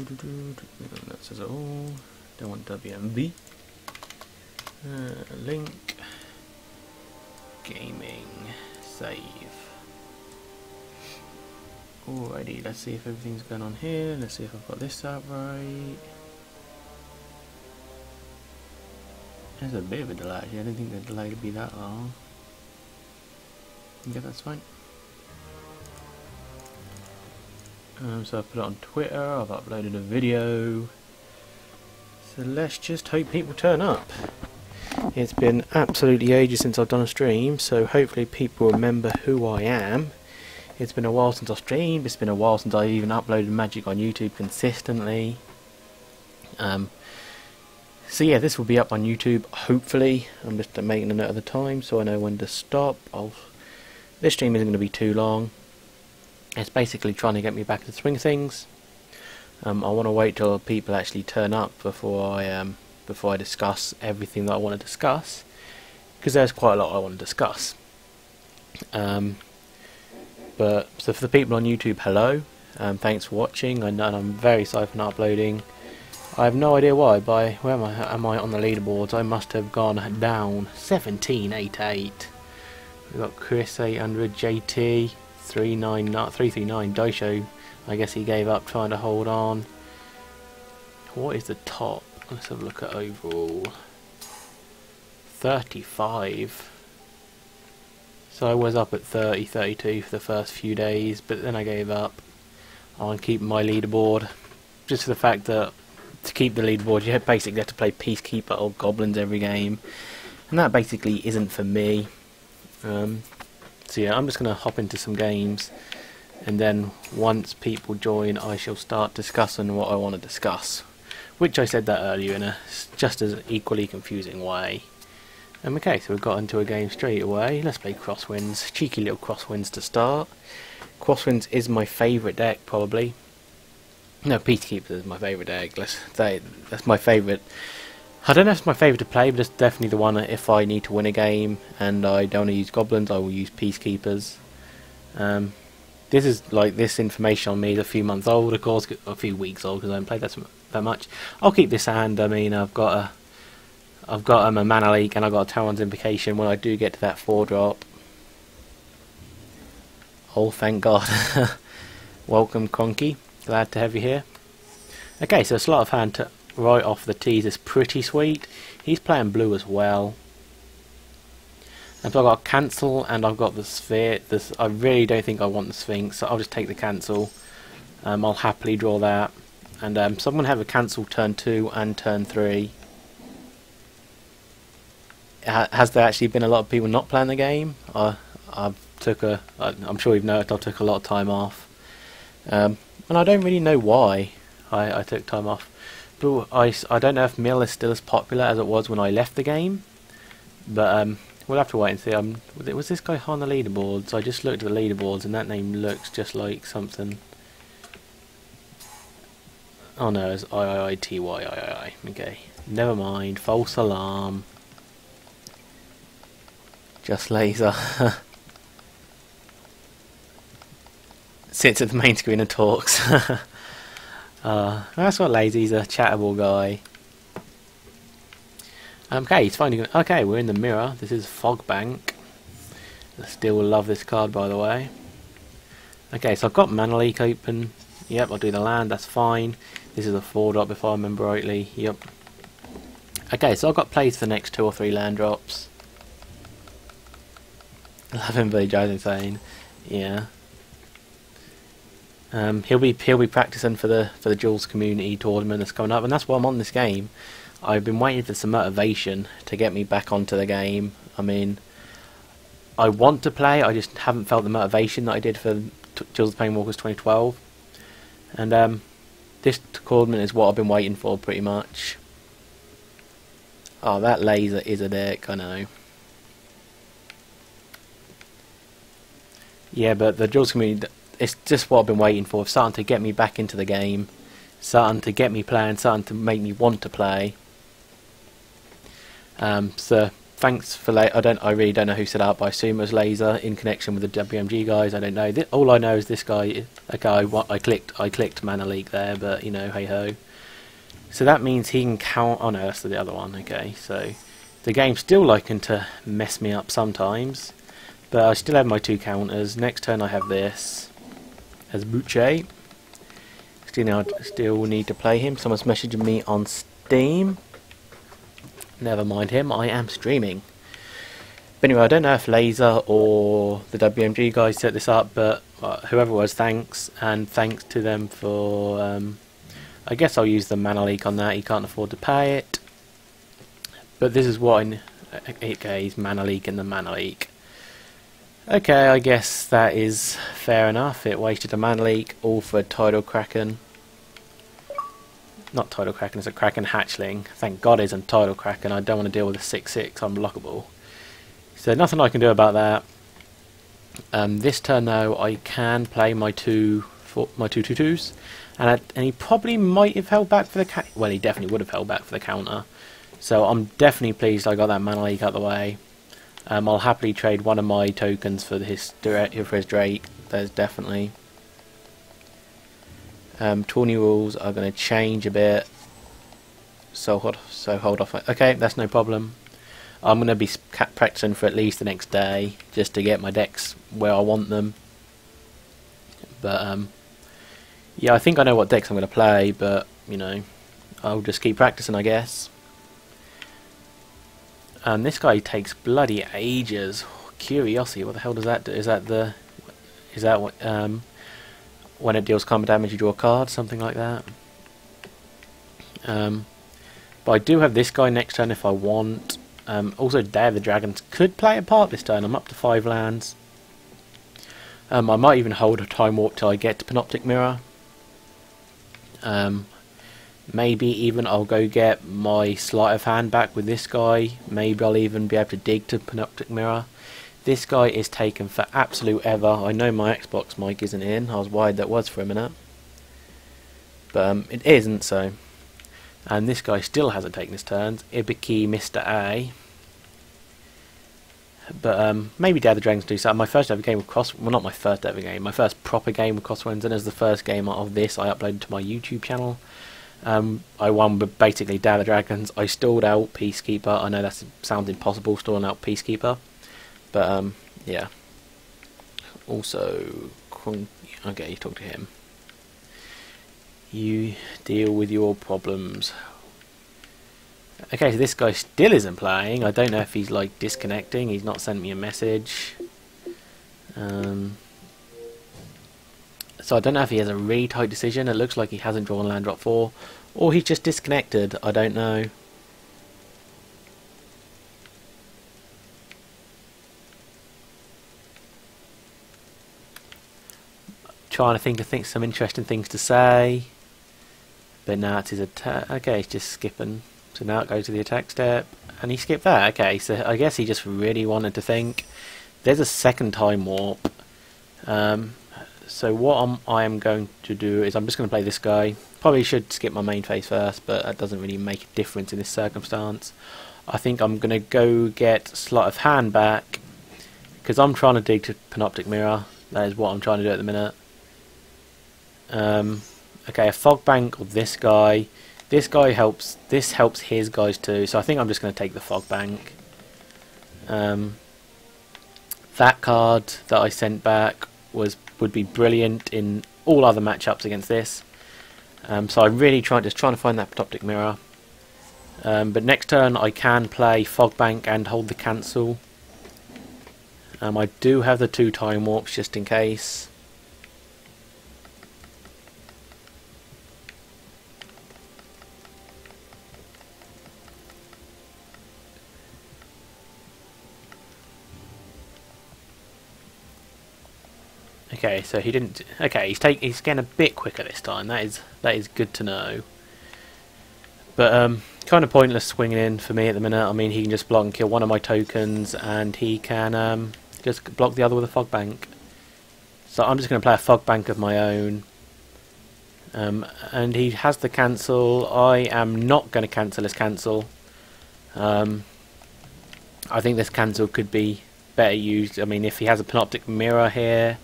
That says it all. Don't want WMV. Link. Gaming. Save. Alrighty, let's see if everything's going on here. Let's see if I've got this out right. There's a bit of a delay actually. I didn't think the delay would be that long. Yeah, that's fine. So I've put it on Twitter, I've uploaded a video. So let's just hope people turn up. It's been absolutely ages since I've done a stream, so hopefully people remember who I am. It's been a while since I've streamed, it's been a while since I've even uploaded Magic on YouTube consistently. So yeah, this will be up on YouTube, hopefully. I'm just making a note of the time so I know when to stop. This stream isn't going to be too long. It's basically trying to get me back to the swing of things. I want to wait till people actually turn up before I discuss everything that I want to discuss, because there's quite a lot I want to discuss. But so for the people on YouTube, hello, thanks for watching. I know I'm very sorry for not uploading. I have no idea why. Where am I on the leaderboards? I must have gone down 1788. We've got Chris 800, JT 339 Daisho. I guess he gave up trying to hold on. What is the top? Let's have a look at overall. 35. So I was up at 30, 32 for the first few days, but then I gave up on keeping my leaderboard. Just for the fact that to keep the leaderboard you basically have to play Peacekeeper or Goblins every game, and that basically isn't for me. So yeah, I'm just going to hop into some games, and then once people join I shall start discussing what I want to discuss, which I said that earlier in a just as equally confusing way. Okay, so we've got into a game straight away. Let's play Crosswinds. Cheeky little Crosswinds to start. Crosswinds is my favourite deck, probably. No, Peacekeeper is my favourite deck. That's my favourite. I don't know if it's my favourite to play, but it's definitely the one that if I need to win a game and I don't want to use Goblins, I will use Peacekeepers. This is like, this information on me is a few months old, of course, a few weeks old because I haven't played that much. I'll keep this hand. I mean, I've got a Mana Leak and I've got a Talon's Invocation when I do get to that 4-drop. Oh, thank God. Welcome, Conky. Glad to have you here. Okay, so Sleight of Hand to right off the tees is pretty sweet. He's playing blue as well. And so I've got Cancel and I've got the Sphere. I really don't think I want the Sphinx, so I'll just take the Cancel. I'll happily draw that. And so I'm going to have a Cancel turn 2 and turn 3. Has there actually been a lot of people not playing the game? I'm sure you've noticed I took a lot of time off. And I don't really know why I took time off. But I don't know if Mill is still as popular as it was when I left the game. But we'll have to wait and see. Was this guy high on the leaderboards? I just looked at the leaderboards and that name looks just like something. Oh no, it's IIITYII. Okay, never mind. False alarm. Just laser. Sits at the main screen and talks. That's not lazy, he's a chattable guy. Okay, he's finally gonna. Okay, we're in the mirror. This is Fogbank. I still love this card, by the way. Okay, so I've got Mana Leak open. Yep, I'll do the land, that's fine. This is a 4-drop if I remember rightly. Yep. Okay, so I've got plays for the next 2 or 3 land drops. Love him, Billy Joe's insane. Yeah. He'll be practicing for the Jules Community Tournament that's coming up, and that's why I'm on this game. I've been waiting for some motivation to get me back onto the game. I mean, I want to play, I just haven't felt the motivation that I did for Jules the Planewalkers 2012. And this tournament is what I've been waiting for, pretty much. Oh, that laser is a deck, I know. Yeah, but the Jules Community, it's just what I've been waiting for. It's starting to get me back into the game, starting to get me playing, starting to make me want to play. So thanks for I really don't know who set up. I assume it was Laser in connection with the WMG guys. I don't know. All I know is this guy. Okay, I clicked Mana Leak there, but you know, hey ho. So that means he can count. Oh no, that's the other one. Okay, so the game's still liking to mess me up sometimes, but I still have my 2 counters. Next turn I have this as Buche. Still need to play him. Someone's messaging me on Steam. Never mind him, I am streaming. But anyway, I don't know if Laser or the WMG guys set this up, but whoever it was, thanks. And thanks to them for... I guess I'll use the Mana Leak on that, he can't afford to pay it. But this is what okay, he's Mana Leak in the Mana Leak. Okay, I guess that is fair enough. It wasted a Mana Leak, all for Tidal Kraken. Not Tidal Kraken, it's a Kraken Hatchling. Thank God it's a Tidal Kraken, I don't want to deal with a 6/6 unblockable. So nothing I can do about that. This turn though, I can play my two 2/2s. And he probably might have held back for the well, he definitely would have held back for the counter. So I'm definitely pleased I got that Mana Leak out of the way. I'll happily trade one of my tokens for his Drake. There's definitely. Tourney rules are going to change a bit. So hold off. Okay, that's no problem. I'm going to be practicing for at least the next day just to get my decks where I want them. But yeah, I think I know what decks I'm going to play, but you know, I'll just keep practicing, I guess. And this guy takes bloody ages. Curiosity, what the hell does that do? Is that what when it deals combat damage you draw a card, something like that? But I do have this guy next turn if I want. Also Day of the Dragons could play a part this turn. I'm up to 5 lands. I might even hold a Time Warp till I get to Panoptic Mirror. Maybe even I'll go get my Sleight of Hand back with this guy. Maybe I'll even be able to dig to Panoptic Mirror. This guy is taken for absolute ever. I know my Xbox mic isn't in. I was worried that was for a minute. But it isn't, so. And this guy still hasn't taken his turns. Ibiki Mr. A. But maybe Day of the Dragons do something. My first ever game with well, not my first ever game. My first proper game with Crosswinds, and as the first game of this I uploaded to my YouTube channel. I won with basically Day of the Dragons. I stalled out Peacekeeper. I know that sounds impossible, stalling out Peacekeeper. But yeah. Also, okay, you talk to him. You deal with your problems. Okay, so this guy still isn't playing. I don't know if he's like disconnecting. He's not sent me a message. So I don't know if he has a really tight decision. It looks like he hasn't drawn land drop 4, or he's just disconnected. I don't know. Trying to think of some interesting things to say, but now it's his attack. Okay, he's just skipping. So now it goes to the attack step, and he skipped that. Okay, so I guess he just really wanted to think. There's a second Time Warp. So what I am going to do is I'm just going to play this guy. Probably should skip my main phase first, but that doesn't really make a difference in this circumstance. I think I'm going to go get Sleight of Hand back, because I'm trying to dig to Panoptic Mirror. That is what I'm trying to do at the minute. Okay, a Fog Bank of this guy. This guy helps. This helps his guys too. So I think I'm just going to take the Fog Bank. That card that I sent back would be brilliant in all other matchups against this. So I'm really trying to find that Panoptic Mirror. But next turn I can play Fog Bank and hold the cancel. I do have the 2 Time Warps just in case. Okay, so he didn't. Okay, he's getting a bit quicker this time. That is good to know. But kind of pointless swinging in for me at the minute. I mean, he can just block and kill one of my tokens, and he can just block the other with a Fog Bank. So I'm just going to play a Fog Bank of my own. And he has the cancel. I am not going to cancel his cancel. I think this cancel could be better used. I mean, if he has a Panoptic Mirror here,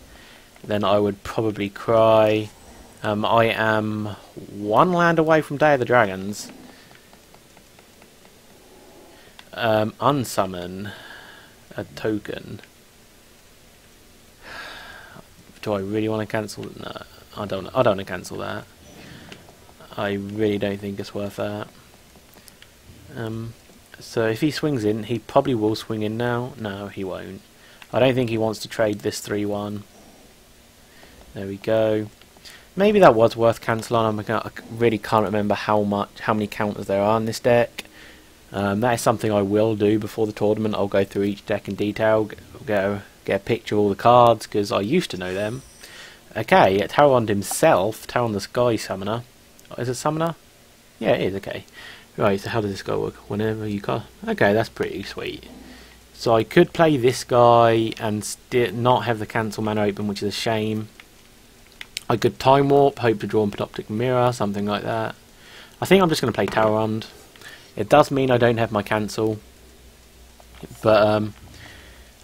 then I would probably cry. I am one land away from Day of the Dragons. Unsummon a token. Do I really want to cancel? No, I don't want to cancel that. I really don't think it's worth that. So if he swings in, he probably will swing in now. No, he won't. I don't think he wants to trade this 3-1. There we go. Maybe that was worth cancelling. I really can't remember how many counters there are in this deck. That is something I will do before the tournament. I'll go through each deck in detail, get a picture of all the cards, because I used to know them. Okay, Taron himself, Taron the Sky Summoner. Is it Summoner? Yeah, it is, okay. Right, so how does this guy work? Whenever you can. Okay, that's pretty sweet. So I could play this guy and not have the cancel mana open, which is a shame. I could Time Warp, hope to draw a Panoptic Mirror, something like that. I think I'm just going to play Taron. It does mean I don't have my cancel. But I'm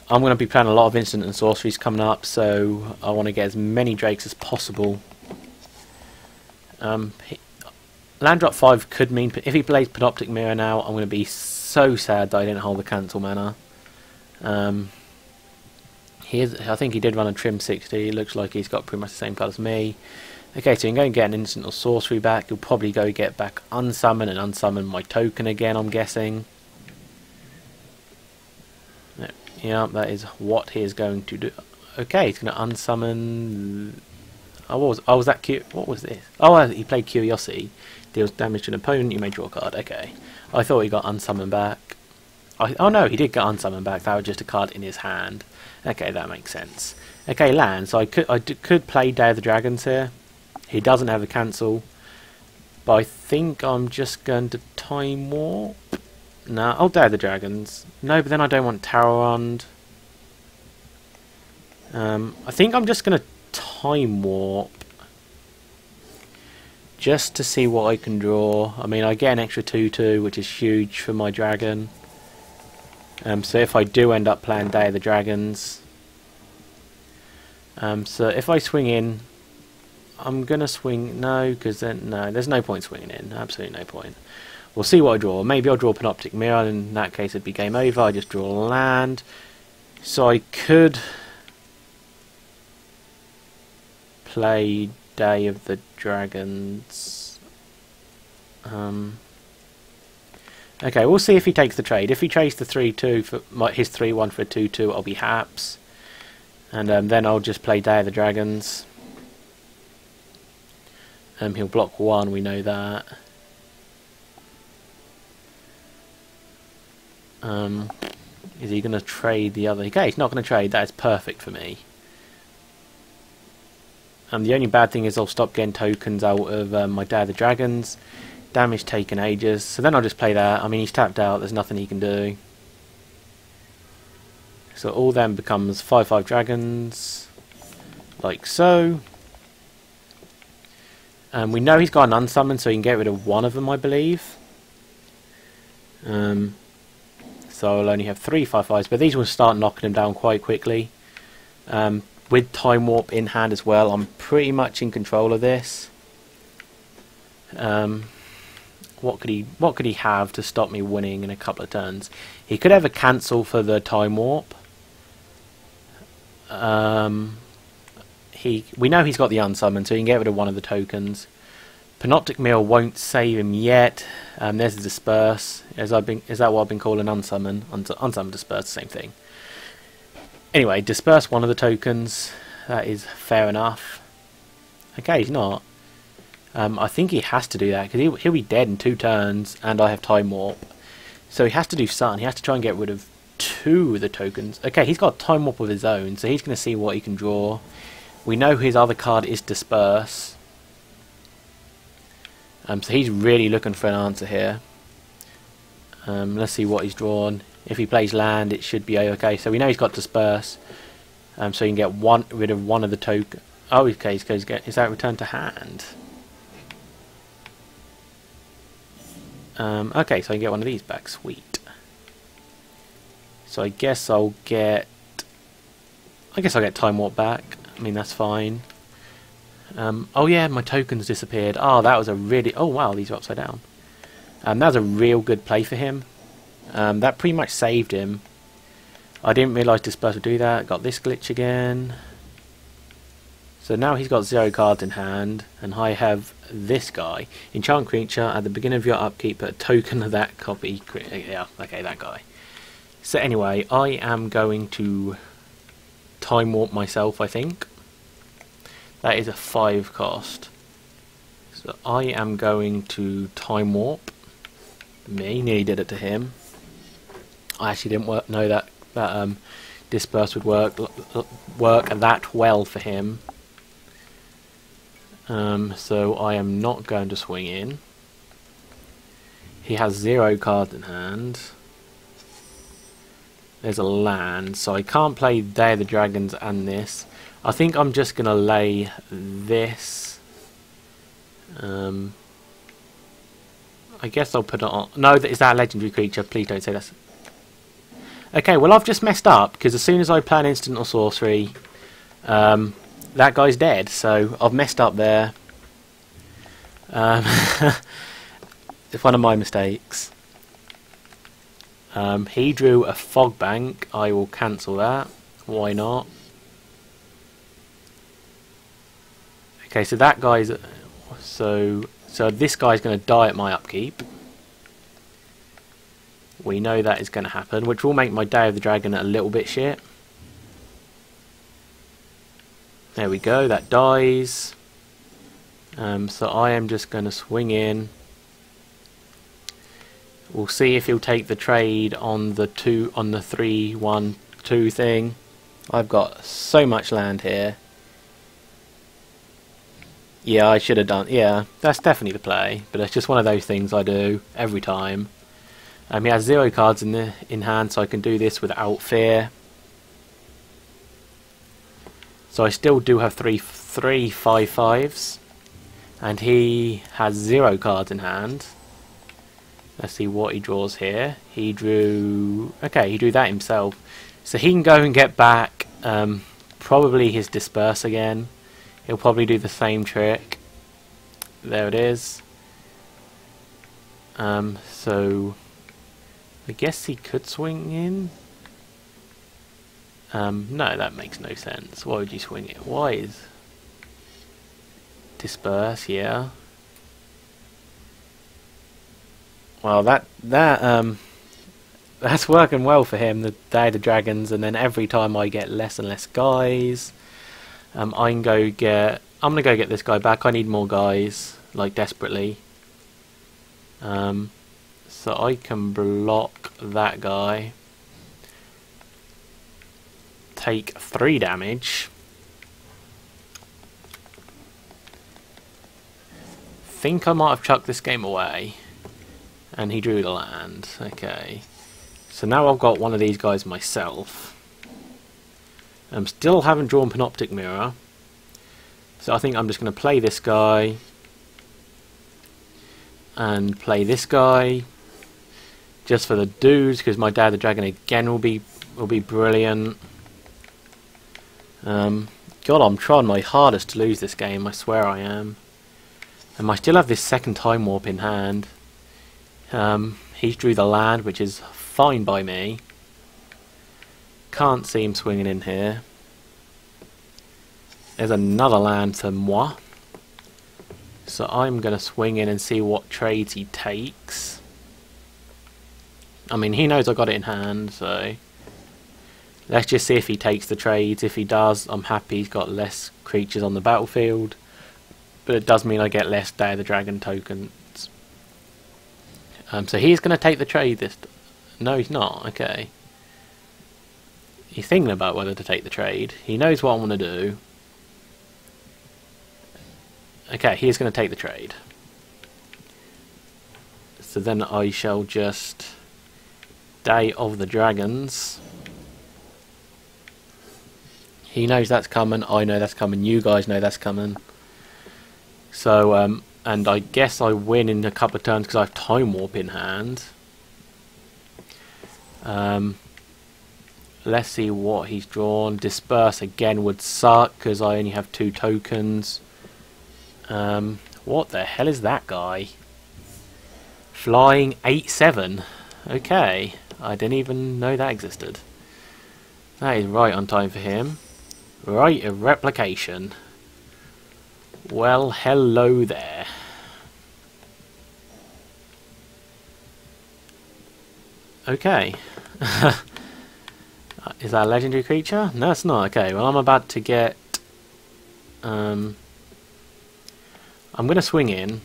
going to be playing a lot of instant and sorceries coming up, so I want to get as many Drakes as possible. Land drop 5 could mean, if he plays Panoptic Mirror now, I'm going to be so sad that I didn't hold the cancel mana. I think he did run a Trim 60, it looks like he's got pretty much the same card as me. Okay, so you can go and get an instant or sorcery back, you'll probably go get back Unsummon and unsummon my token again, I'm guessing. Yeah, that is what he is going to do. Okay, he's going to unsummon... Oh, was that cute? What was this? Oh, he played Curiosity. Deals damage to an opponent, you may draw a card. Okay. I thought he got unsummoned back. Oh no, he did get unsummoned back. That was just a card in his hand. Okay, that makes sense. Okay, land. So I could play Day of the Dragons here. He doesn't have a cancel. But I think I'm just going to Time Warp. No, I'll Day of the Dragons. No, but then I don't want Tarot. I think I'm just going to Time Warp. Just to see what I can draw. I mean, I get an extra 2/2, which is huge for my dragon. So if I do end up playing Day of the Dragons, so if I swing in, I'm gonna swing no, because then no, there's no point swinging in. Absolutely no point. We'll see what I draw. Maybe I'll draw Panoptic Mirror. In that case, it'd be game over. I just draw a land. So I could play Day of the Dragons. Okay, we'll see if he takes the trade. If he trades the 3/2 for his 3/1 for a 2/2, I'll be haps. And then I'll just play Day of the Dragons. He'll block 1, we know that. Is he going to trade the other? Okay, he's not going to trade. That is perfect for me. The only bad thing is I'll stop getting tokens out of my Day of the Dragons. Damage taken ages. So then I'll just play that. I mean, he's tapped out. There's nothing he can do. So all then becomes 5/5 dragons. Like so. We know he's got an unsummon, so he can get rid of one of them, I believe. So I'll only have 3 5/5s, but these will start knocking him down quite quickly. With Time Warp in hand as well, I'm pretty much in control of this. What could he have to stop me winning in a couple of turns? He could have a cancel for the Time Warp. We know he's got the unsummon, so he can get rid of one of the tokens. Panoptic Mirror won't save him yet. There's the Disperse. Is that what I've been calling unsummon? Unsummon, Disperse, same thing. Anyway, disperse one of the tokens. That is fair enough. Okay, he's not. I think he has to do that, because he'll be dead in 2 turns, and I have Time Warp. So he has to do something. He has to try and get rid of 2 of the tokens. Okay, he's got Time Warp of his own, so he's going to see what he can draw. We know his other card is Disperse. So he's really looking for an answer here. Let's see what he's drawn. If he plays land, it should be okay. So we know he's got Disperse. So you can get rid of one of the token. Oh, okay. Is that return to hand? Okay, so I can get one of these back. Sweet. So I guess I'll get Time Warp back. I mean, that's fine. Oh yeah, my tokens disappeared. Oh, that was a really... Oh wow, these are upside down. That was a real good play for him. That pretty much saved him. I didn't realise Disperse would do that. Got this glitch again. So now he's got 0 cards in hand, and I have this guy. Enchant creature, at the beginning of your upkeep, put a token of that copy. Yeah, okay, that guy. So anyway, I am going to Time Warp myself, I think. That is a 5 cost. So I am going to Time Warp. Nearly did it to him. I actually didn't know that Disperse would work that well for him. So I am not going to swing in. He has 0 cards in hand. There's a land, so I can't play Day of the Dragons and this. I think I'm just going to lay this. I guess I'll put it on... No, is that a legendary creature? Please don't say that's... Okay, well I've just messed up, because as soon as I play an instant or sorcery, that guy's dead, so I've messed up there. It's one of my mistakes. He drew a Fog Bank. I will cancel that. Why not? Okay, so that guy's... So this guy's going to die at my upkeep. We know that is going to happen, which will make my Day of the Dragon a little bit shit. There we go, that dies. So I am just going to swing in. We'll see if he'll take the trade on the 3-1-2 thing. I've got so much land here. Yeah, I should have done. Yeah, that's definitely the play. But it's just one of those things I do every time. He has 0 cards in hand, so I can do this without fear. So I still do have three 5/5s, and he has 0 cards in hand. Let's see what he draws here. He drew... Okay, he drew that himself. So he can go and get back probably his Disperse again. He'll probably do the same trick. There it is. So I guess he could swing in. No, that makes no sense. Why would you swing it? Why is... Disperse, yeah. Well, that's working well for him, the Day of the Dragons, and then every time I get less and less guys, I'm gonna go get this guy back. I need more guys, like desperately. So I can block that guy. Take 3 damage. Think I might have chucked this game away. And he drew the land. Okay. So now I've got one of these guys myself. Still haven't drawn Panoptic Mirror. So I think I'm just going to play this guy. And play this guy. Just for the dudes, because my Day of the Dragon again will be brilliant. God, I'm trying my hardest to lose this game, I swear I am. And I still have this second Time Warp in hand. He drew the land, which is fine by me. Can't see him swinging in here. There's another land for moi. So I'm going to swing in and see what trades he takes. I mean, he knows I got it in hand, so... Let's just see if he takes the trades. If he does, I'm happy he's got less creatures on the battlefield. But it does mean I get less Day of the Dragon tokens. So he's going to take the trade this... No, he's not. Okay. He's thinking about whether to take the trade. He knows what I want to do. Okay, he's going to take the trade. So then I shall just... Day of the Dragons. He knows that's coming, I know that's coming, you guys know that's coming. So, and I guess I win in a couple of turns because I have Time Warp in hand. let's see what he's drawn. Disperse again would suck because I only have 2 tokens. What the hell is that guy? Flying 8/7. Okay, I didn't even know that existed. That is right on time for him. Right, a replication. Well, hello there. Okay. Is that a legendary creature? No, it's not. Okay, well I'm about to get... I'm going to swing in.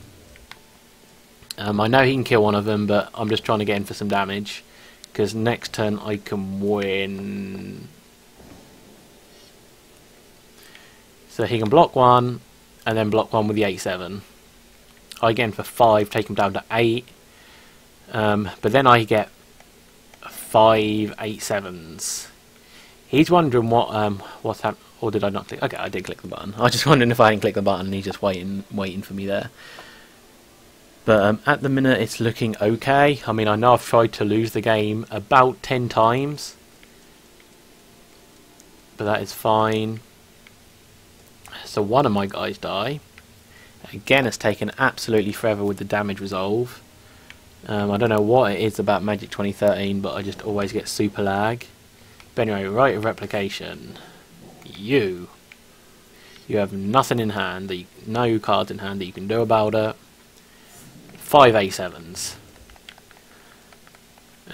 I know he can kill one of them, but I'm just trying to get in for some damage. Because next turn I can win... So he can block one, and then block one with the 8/7. I get in for 5, take him down to 8. But then I get 5 8/7s. He's wondering what's happened, or did I not click? Okay, I did click the button. I was just wondering if I hadn't clicked the button and he's just waiting for me there. But at the minute it's looking okay. I mean, I know I've tried to lose the game about 10 times, but that is fine. So one of my guys die. Again, it's taken absolutely forever with the damage resolve. I don't know what it is about Magic 2013, but I just always get super lag. But anyway, right of replication. You have nothing in hand, no cards in hand that you can do about it. 5 8/7s.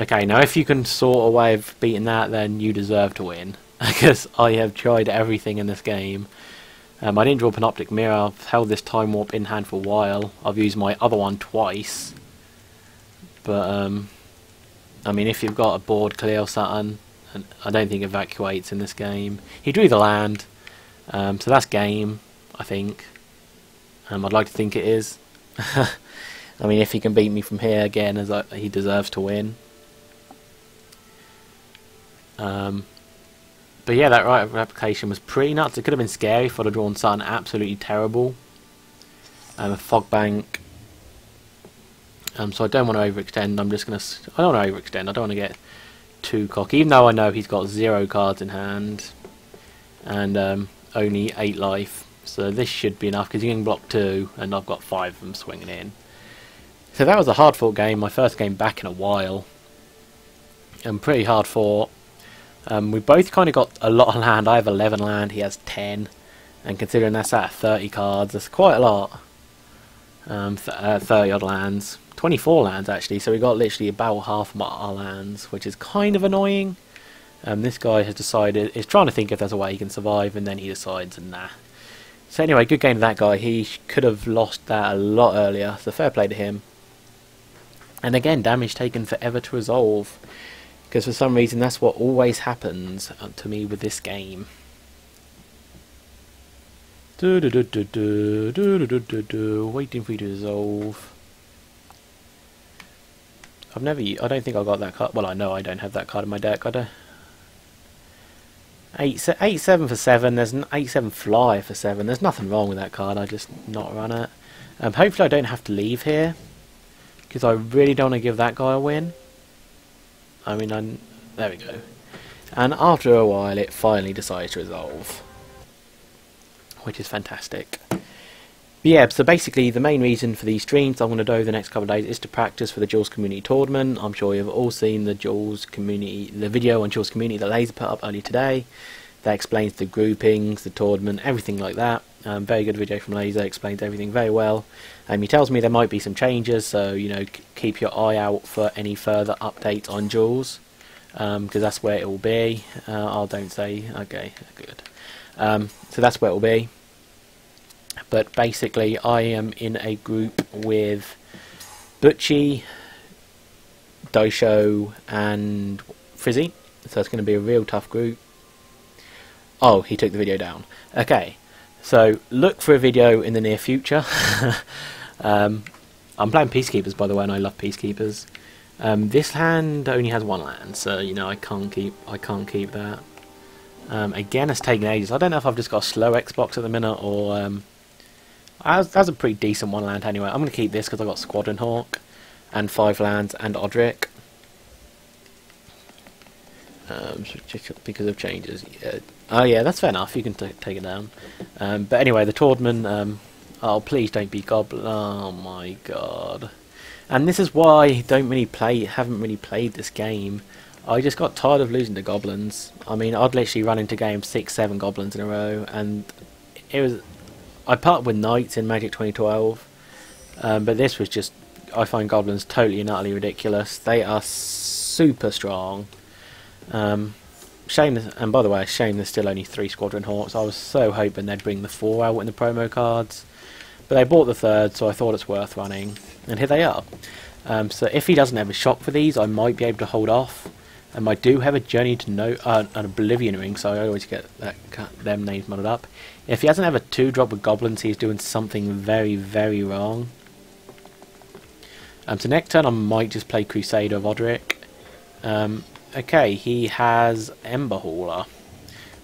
Okay, now if you can sort a way of beating that, then you deserve to win. Because I have tried everything in this game. I didn't draw Panoptic Mirror. I've held this Time Warp in hand for a while. I've used my other one twice. But, I mean, if you've got a board clear or something, and I don't think evacuates in this game. He drew the land, so that's game, I think. I'd like to think it is. I mean, if he can beat me from here again, he deserves to win. But yeah, that right of replication was pretty nuts. It could have been scary if I'd have drawn something absolutely terrible. A fog bank. So I don't want to overextend. I don't want to overextend. I don't want to get too cocky, even though I know he's got 0 cards in hand and only 8 life. So this should be enough because he can block 2, and I've got 5 of them swinging in. So that was a hard fought game. My first game back in a while. Pretty hard fought. We both kind of got a lot of land. I have 11 land. He has 10, and considering that's at 30 cards, that's quite a lot. 30 odd lands. 24 lands actually, so we got literally about half of our lands, which is kind of annoying. This guy has decided, is trying to think if there's a way he can survive, and then he decides, nah. So anyway, good game to that guy. He could have lost that a lot earlier, so fair play to him. And again, damage taken forever to resolve, because for some reason that's what always happens to me with this game. Waiting for you to resolve. I don't think I got that card. Well, I know I don't have that card in my deck. I don't. 8/7 for 7. There's an 8/7 fly for 7. There's nothing wrong with that card. I just not run it. Hopefully I don't have to leave here, because I really don't want to give that guy a win. I mean, there we go. And after a while, it finally decides to resolve, which is fantastic. But yeah, so basically the main reason for these streams I'm going to do over the next couple of days is to practice for the Duels Community Tournament. I'm sure you've all seen the video on Duels Community that Laser put up earlier today. That explains the groupings, the tournament, everything like that. Very good video from Laser, explains everything very well. He tells me there might be some changes, so you know, keep your eye out for any further updates on Duels, because that's where it will be. Don't say, okay, good. So that's where it will be. But basically, I am in a group with Butchie, Dosho, and Frizzy, so it's going to be a real tough group. Oh, he took the video down. Okay, so look for a video in the near future. I'm playing Peacekeepers, by the way, and I love Peacekeepers. This hand only has 1 land, so you know I can't keep that. Again, it's taking ages. I don't know if I've just got a slow Xbox at the minute, or that's a pretty decent 1 land anyway. I'm going to keep this because I've got Squadron Hawk and 5 lands and Odric. Just because of changes. Yeah. Oh yeah, that's fair enough. You can take it down. But anyway, the Tordman. Oh, please don't be Goblin. Oh my god. And this is why I haven't really played this game. I just got tired of losing to Goblins. I mean, I'd literally run into games 6-7 Goblins in a row, and it was. I partnered with Knights in Magic 2012, but this was just. I find Goblins totally and utterly ridiculous. They are super strong. Shame, and by the way, shame there's still only 3 Squadron Hawks. I was so hoping they'd bring the 4 out in the promo cards. But they bought the 3rd, so I thought it's worth running. And here they are. So if he doesn't have a shop for these, I might be able to hold off. I do have a Journey to an Oblivion Ring, so I always get them names muddled up. If he doesn't have a 2-drop with Goblins, he's doing something very, very wrong. So next turn I might just play Crusader of Odric. Okay, he has Ember Hauler,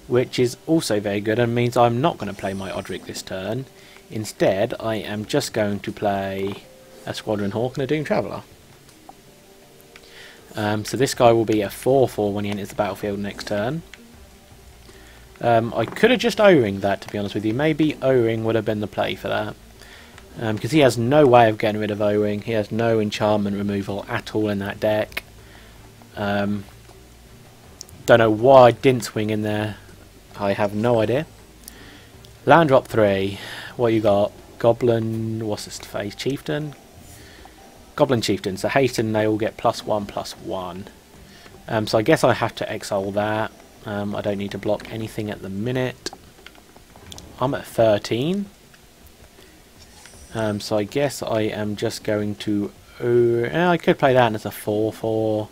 which is also very good and means I'm not going to play my Odric this turn. Instead, I am just going to play a Squadron Hawk and a Doom Traveller. So this guy will be a 4/4 when he enters the battlefield next turn. I could have just O-ringed that, to be honest with you. Maybe O-ring would have been the play for that. Because he has no way of getting rid of O-ring. He has no enchantment removal at all in that deck. Don't know why I didn't swing in there. I have no idea. Land drop 3. What you got? Goblin. What's this face? Chieftain. Goblin Chieftain. So hasten. They all get +1/+1. So I guess I have to exile that. I don't need to block anything at the minute. I'm at 13. So I guess I am just going to. I could play that as a 4/4.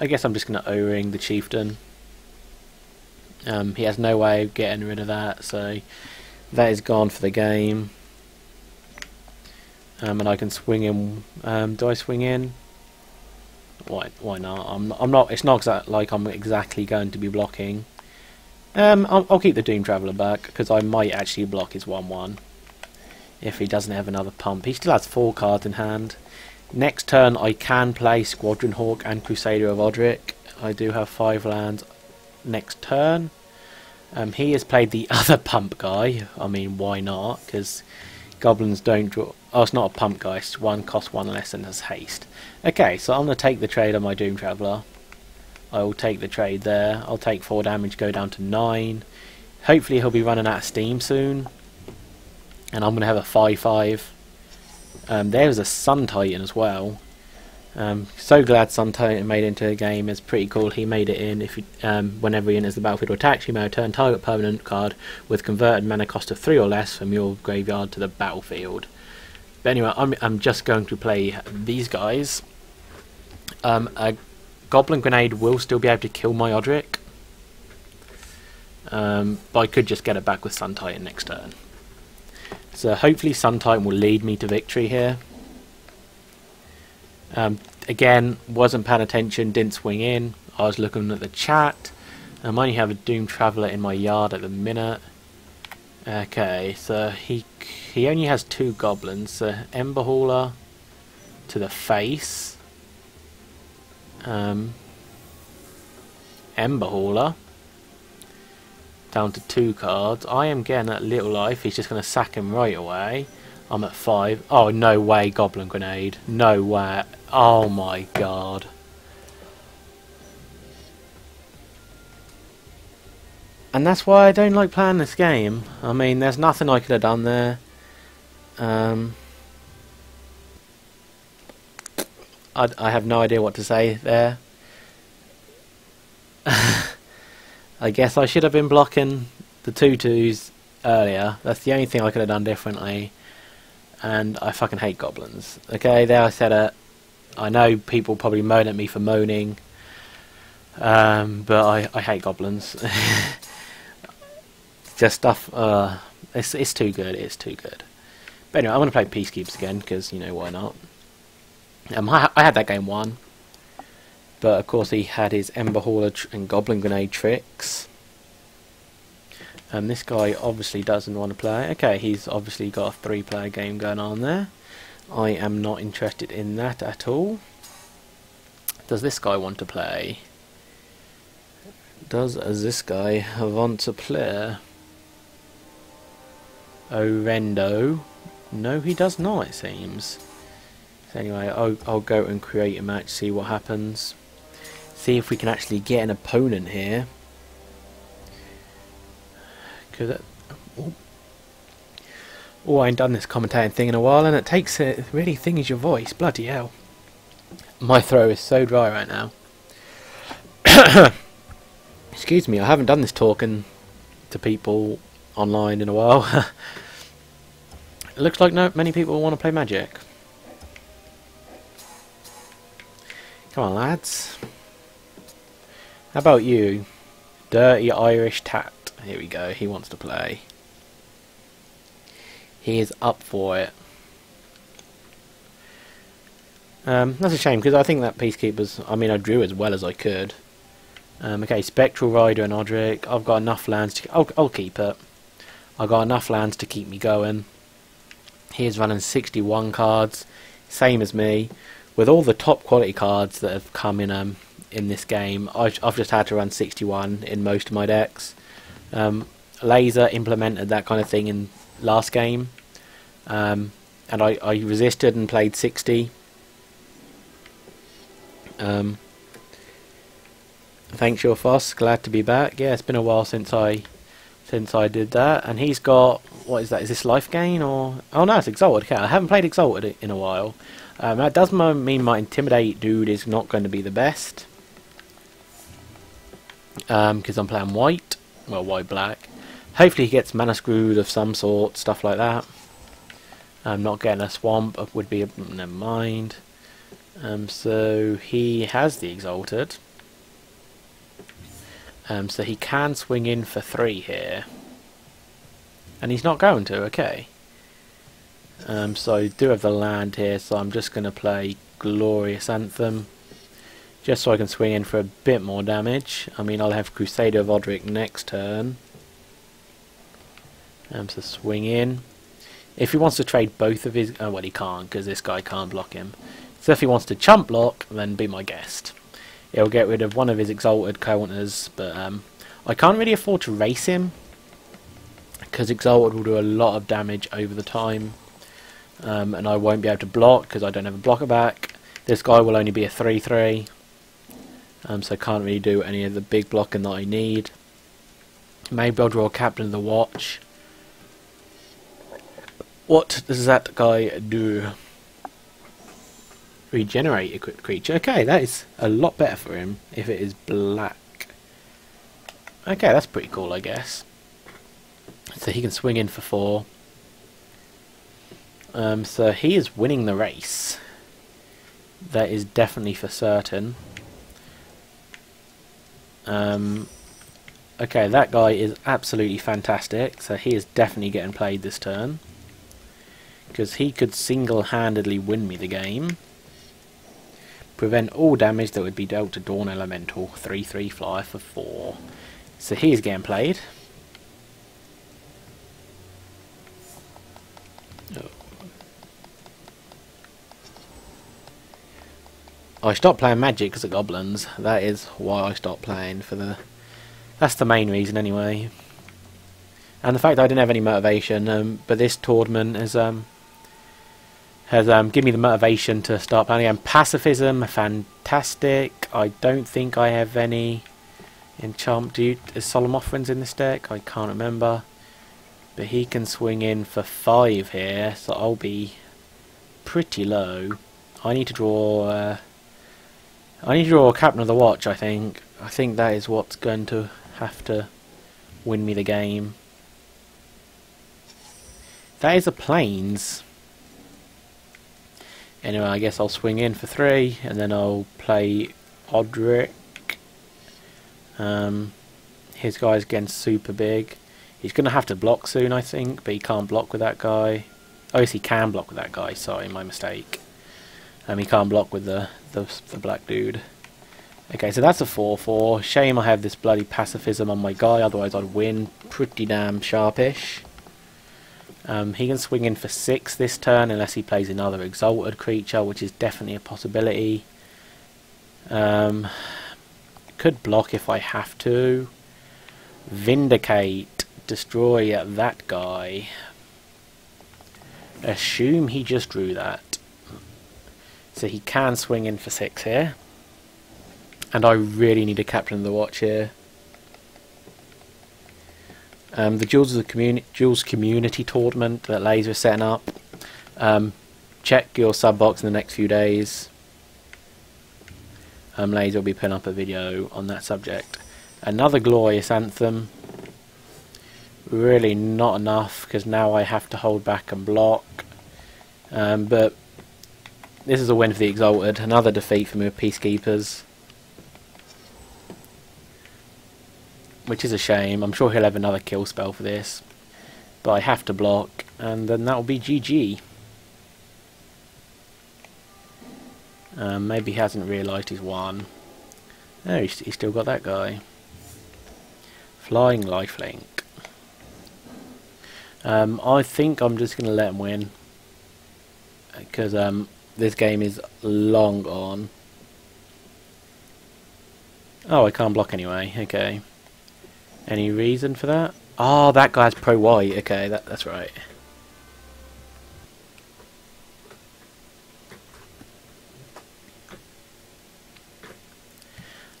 I guess I'm just going to O-ring the Chieftain. He has no way of getting rid of that, so that is gone for the game. And I can swing in. Do I swing in? Why not? I'm not. It's not like I'm exactly going to be blocking. I'll keep the Doom Traveller back because I might actually block his 1/1 if he doesn't have another pump. He still has 4 cards in hand. Next turn I can play Squadron Hawk and Crusader of Odric. I do have 5 lands next turn. He has played the other pump guy. I mean, why not? Because Goblins don't draw. Oh, it's not a pump guy. It's one costs 1 less and has haste. Okay, so I'm going to take the trade on my Doom Traveller. I will take the trade there. I'll take 4 damage, go down to 9. Hopefully he'll be running out of steam soon. And I'm going to have a 5/5. There's a Sun Titan as well. So glad Sun Titan made it into a game. It's pretty cool. He made it in. If you, whenever he enters the battlefield or attacks, you may return target permanent card with converted mana cost of 3 or less from your graveyard to the battlefield. But anyway, I'm just going to play these guys. A Goblin Grenade will still be able to kill my Odric. But I could just get it back with Sun Titan next turn. So hopefully Sun Titan will lead me to victory here. Again, wasn't paying attention, didn't swing in. I was looking at the chat. I only have a Doom Traveller in my yard at the minute. Okay, so he only has 2 goblins. So Ember Hauler to the face. Ember Hauler down to 2 cards. I am getting that little life. He's just going to sack him right away. I'm at 5. Oh, no way, Goblin Grenade. No way. Oh my god. And that's why I don't like playing this game. I mean, there's nothing I could have done there. I have no idea what to say there. I guess I should have been blocking the 2/2s earlier. That's the only thing I could have done differently. And I fucking hate goblins. Okay, there I said it. I know people probably moan at me for moaning. But I hate goblins. Just stuff. It's too good. It's too good. But anyway, I'm going to play Peacekeepers again because, you know, why not? I had that game won. But of course he had his Ember Hauler and Goblin Grenade tricks. And this guy obviously doesn't want to play. Okay, he's obviously got a 3-player game going on there. I am not interested in that at all. Does this guy want to play? Does this guy want to play? Orendo? No, he does not, it seems. So anyway, I'll go and create a match, see what happens. See if we can actually get an opponent here. Because I ain't done this commentating thing in a while, and it takes it really thingies your voice. Bloody hell. My throat is so dry right now. Excuse me, I haven't done this talking to people online in a while. It looks like not many people want to play Magic. Come on, lads. How about you? Dirty Irish Tat. Here we go, he wants to play. He is up for it. That's a shame, because I think that Peacekeepers... I mean, I drew as well as I could. Okay, Spectral Rider and Odric. I've got enough lands to... I'll keep it. I've got enough lands to keep me going. He is running 61 cards. Same as me. With all the top quality cards that have come in this game, I've just had to run 61 in most of my decks. Laser implemented that kind of thing in last game. And I resisted and played 60. Thanks, your Foss. Glad to be back. Yeah, it's been a while since I did that. And he's got, what is that? Is this life gain or? Oh no, it's Exalted. Okay, I haven't played Exalted in a while. That does mean my Intimidate dude is not going to be the best. Because I'm playing white. Well, white-black. Hopefully he gets Mana Screwed of some sort, stuff like that. Not getting a Swamp would be... never mind. So he has the Exalted. So he can swing in for 3 here. And he's not going to, okay. So I do have the land here, so I'm just going to play Glorious Anthem. Just so I can swing in for a bit more damage. I mean, I'll have Crusader of Odric next turn. So swing in. If he wants to trade both of his... oh, well, he can't, because this guy can't block him. So if he wants to chump block, then be my guest. He'll get rid of one of his Exalted counters, but I can't really afford to race him, because Exalted will do a lot of damage over the time. And I won't be able to block, because I don't have a blocker back. This guy will only be a 3-3. So I can't really do any of the big blocking that I need. Maybe I'll draw a Captain of the Watch. What does that guy do? Regenerate equipped creature. Okay, that is a lot better for him if it is black. Okay, that's pretty cool, I guess. So he can swing in for 4. So he is winning the race. That is definitely for certain. Okay, that guy is absolutely fantastic. So he is definitely getting played this turn. Because he could single-handedly win me the game. Prevent all damage that would be dealt to Dawn Elemental. 3/3 flyer for 4. So he is getting played. I stopped playing Magic because of Goblins. That is why I stopped playing. That's the main reason anyway. And the fact that I didn't have any motivation. But this tournament has given me the motivation to start playing again. Pacifism, fantastic. I don't think I have any enchant. Is Solemn Offerings in this deck? I can't remember. But he can swing in for 5 here, so I'll be pretty low. I need to draw a Captain of the Watch, I think. I think that is what's going to have to win me the game. That is a Plains. Anyway, I guess I'll swing in for 3, and then I'll play Odric. His guy's getting super big. He's going to have to block soon, I think, but he can't block with that guy. Oh, yes, he can block with that guy. Sorry, my mistake. He can't block with the black dude. Okay, so that's a 4/4. Shame I have this bloody pacifism on my guy, otherwise I'd win pretty damn sharpish. He can swing in for 6 this turn unless he plays another Exalted creature, which is definitely a possibility. Could block if I have to. Vindicate. Destroy that guy. Assume he just drew that. So he can swing in for 6 here. And I really need a Captain of the Watch here. The Duels Community Tournament that Laser is setting up. Check your sub box in the next few days. Laser will be putting up a video on that subject. Another Glorious Anthem. Really not enough, because now I have to hold back and block. But this is a win for the Exalted. Another defeat for me with Peacekeepers. Which is a shame. I'm sure he'll have another kill spell for this. But I have to block, and then that will be GG. Maybe he hasn't realised he's won. Oh, he's still got that guy. Flying Lifelink. I think I'm just going to let him win. Because this game is long gone. Oh, I can't block anyway. Okay. Any reason for that? Oh, that guy's pro-white. Okay, that's right.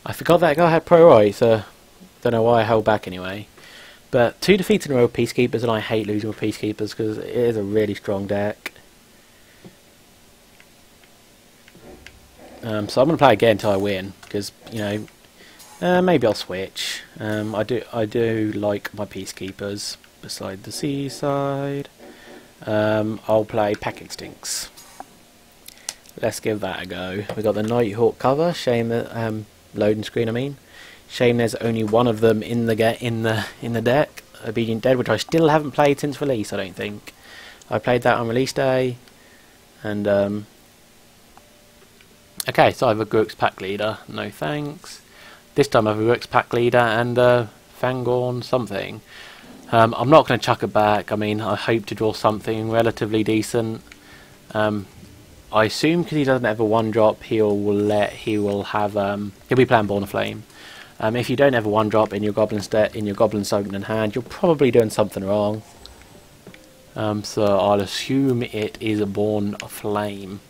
I forgot that guy had pro-white, so don't know why I held back anyway. But 2 defeats in a row with Peacekeepers, and I hate losing with Peacekeepers because it is a really strong deck. So I'm going to play again until I win, because, you know, maybe I'll switch. I do like my Peacekeepers beside the seaside. I'll play Pack Extincts. Let's give that a go. We got the Nighthawk cover. Shame that loading screen. I mean, shame there's only one of them in the deck. Obedient Dead, which I still haven't played since release. I don't think I played that on release day. And okay, so I have a Grux Pack Leader. No thanks. This time I have a Grux Pack Leader and Fangorn something. I'm not going to chuck it back. I mean, I hope to draw something relatively decent. I assume because he doesn't have a 1-drop, he'll be playing Born of Flame. If you don't have a 1-drop in your Goblin's opening hand, you're probably doing something wrong. So I'll assume it is a Born of Flame.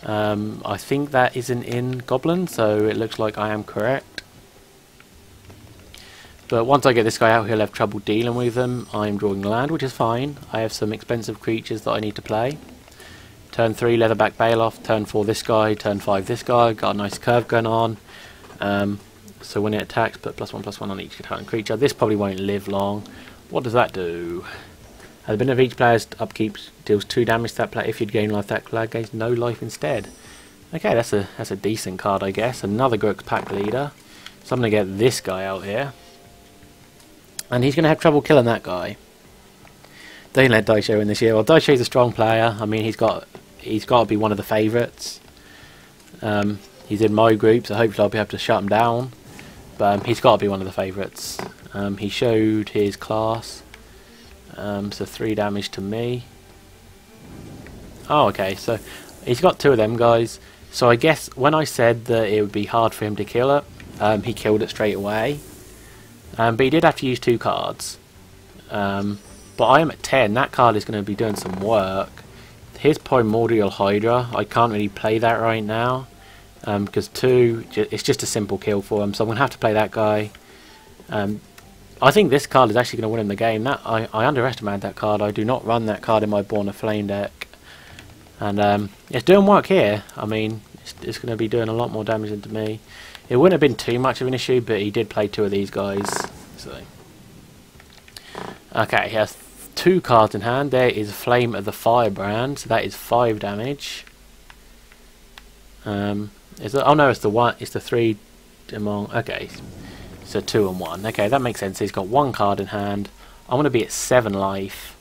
I think that isn't in Goblin, so it looks like I am correct. But once I get this guy out, he'll have trouble dealing with them. I'm drawing land, which is fine. I have some expensive creatures that I need to play. Turn 3, Leatherback Baloth. Turn 4, this guy. Turn 5, this guy. Got a nice curve going on. So when it attacks, put +1/+1 on each target creature. This probably won't live long. What does that do? At the beginning of each player's upkeep, deals 2 damage to that player. If you'd gain life, that player gains no life instead. Okay, that's a decent card, I guess. Another Grux Pack Leader. So I'm going to get this guy out here. And he's going to have trouble killing that guy. Don't let Daisho win this year. Well, Daisho's a strong player. I mean, he's got to be one of the favourites. He's in my group, so hopefully I'll be able to shut him down. But he's got to be one of the favourites. He showed his class. So 3 damage to me. Oh, okay. So he's got 2 of them guys. So I guess when I said that it would be hard for him to kill it, he killed it straight away. But he did have to use 2 cards. But I am at 10. That card is going to be doing some work. Here's Primordial Hydra. I can't really play that right now. Because 2, it's just a simple kill for him. So I'm going to have to play that guy. I think this card is actually going to win him the game. I underestimated that card. I do not run that card in my Born of Flame deck. And it's doing work here. I mean, it's going to be doing a lot more damage than to me. It wouldn't have been too much of an issue, but he did play 2 of these guys. So, okay, he has 2 cards in hand. There is Flame of the Firebrand, so that is 5 damage. Oh no, it's the 3 among. Okay, so 2 and 1. Okay, that makes sense. He's got 1 card in hand. I'm going to be at 7 life,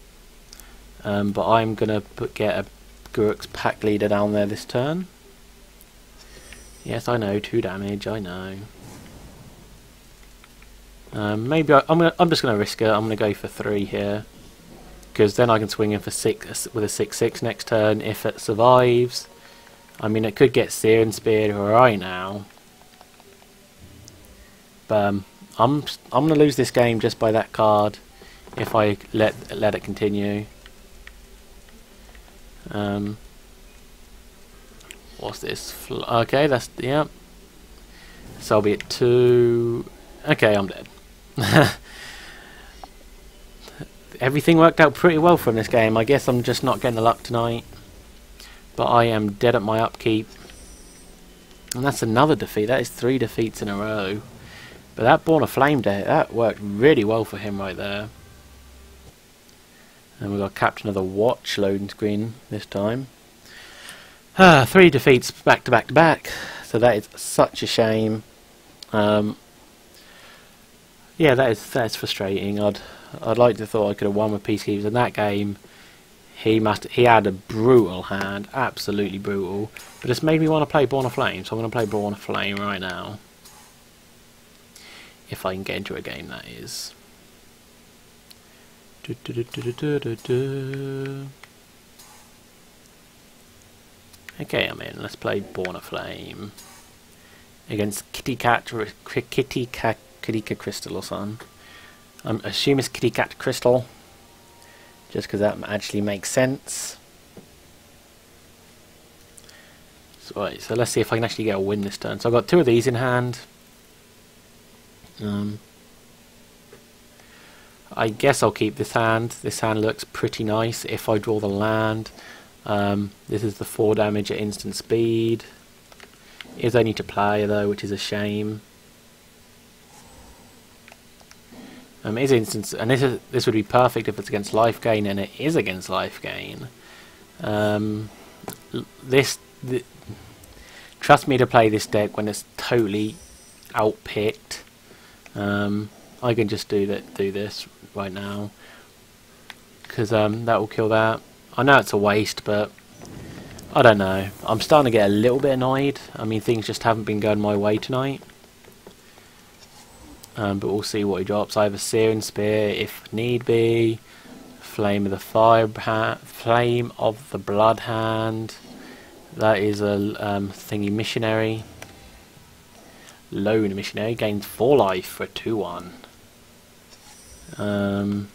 but I'm going to get a Grux Pack Leader down there this turn. Yes, I know, 2 damage. I know. Maybe I'm just going to risk it. I'm going to go for 3 here. because then I can swing in for 6 with a 6/6 next turn if it survives. I mean, it could get Searing Spear right now, but I'm gonna lose this game just by that card if I let it continue. What's this? Okay, that's yeah. So I'll be at 2. Okay, I'm dead. Everything worked out pretty well from this game. I guess I'm just not getting the luck tonight. But I am dead at my upkeep. And that's another defeat. That is 3 defeats in a row. But that Born of Flame deck, that worked really well for him right there. And we've got Captain of the Watch loading screen this time. 3 defeats back to back to back. So that is such a shame. Yeah, that is frustrating. I'd like to thought I could have won with Peacekeepers in that game. He had a brutal hand, absolutely brutal. But it's made me want to play Born of Flame, so I'm going to play Born of Flame right now. If I can get into a game, that is. Okay, I'm in. Let's play Born of Flame against Kitty Cat Crystal or something. I assume it's Kitty Cat Crystal, just because that actually makes sense. So, right, so let's see if I can actually get a win this turn. So I've got 2 of these in hand. I guess I'll keep this hand. This hand looks pretty nice if I draw the land. This is the 4 damage at instant speed. It is only to play though, which is a shame. It is instant, and this would be perfect if it's against life gain, and it is against life gain. Trust me to play this deck when it's totally outpicked. I can just do this right now because that will kill that. I know it's a waste, but I don't know. I'm starting to get a little bit annoyed. I mean, things just haven't been going my way tonight. But we'll see what he drops. I have a Searing Spear if need be. Flame of the Fire Flame of the Blood Hand. That is a thingy missionary. Lone Missionary gains 4 life for a 2/1. I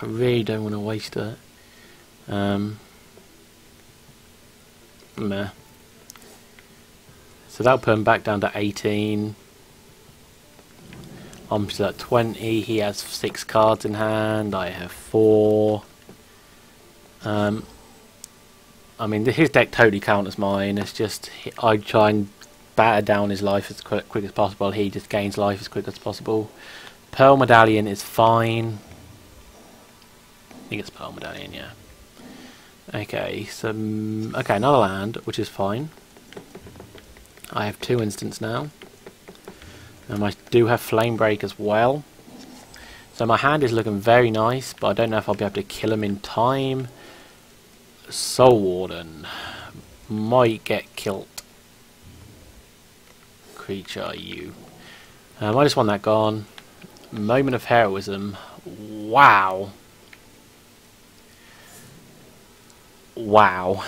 really don't want to waste it. Meh. So that'll put him back down to 18. I'm still at 20. He has 6 cards in hand. I have 4. I mean, his deck totally counters mine. It's just I try and batter down his life as quick as possible. He just gains life as quick as possible. Pearl Medallion is fine. I think it's Pearl Medallion, yeah. Okay, so okay, another land, which is fine. I have 2 instants now. I do have Flame Break as well. So my hand is looking very nice, but I don't know if I'll be able to kill him in time. Soul Warden might get killed. Creature, you. I just want that gone. Moment of Heroism. Wow. Wow.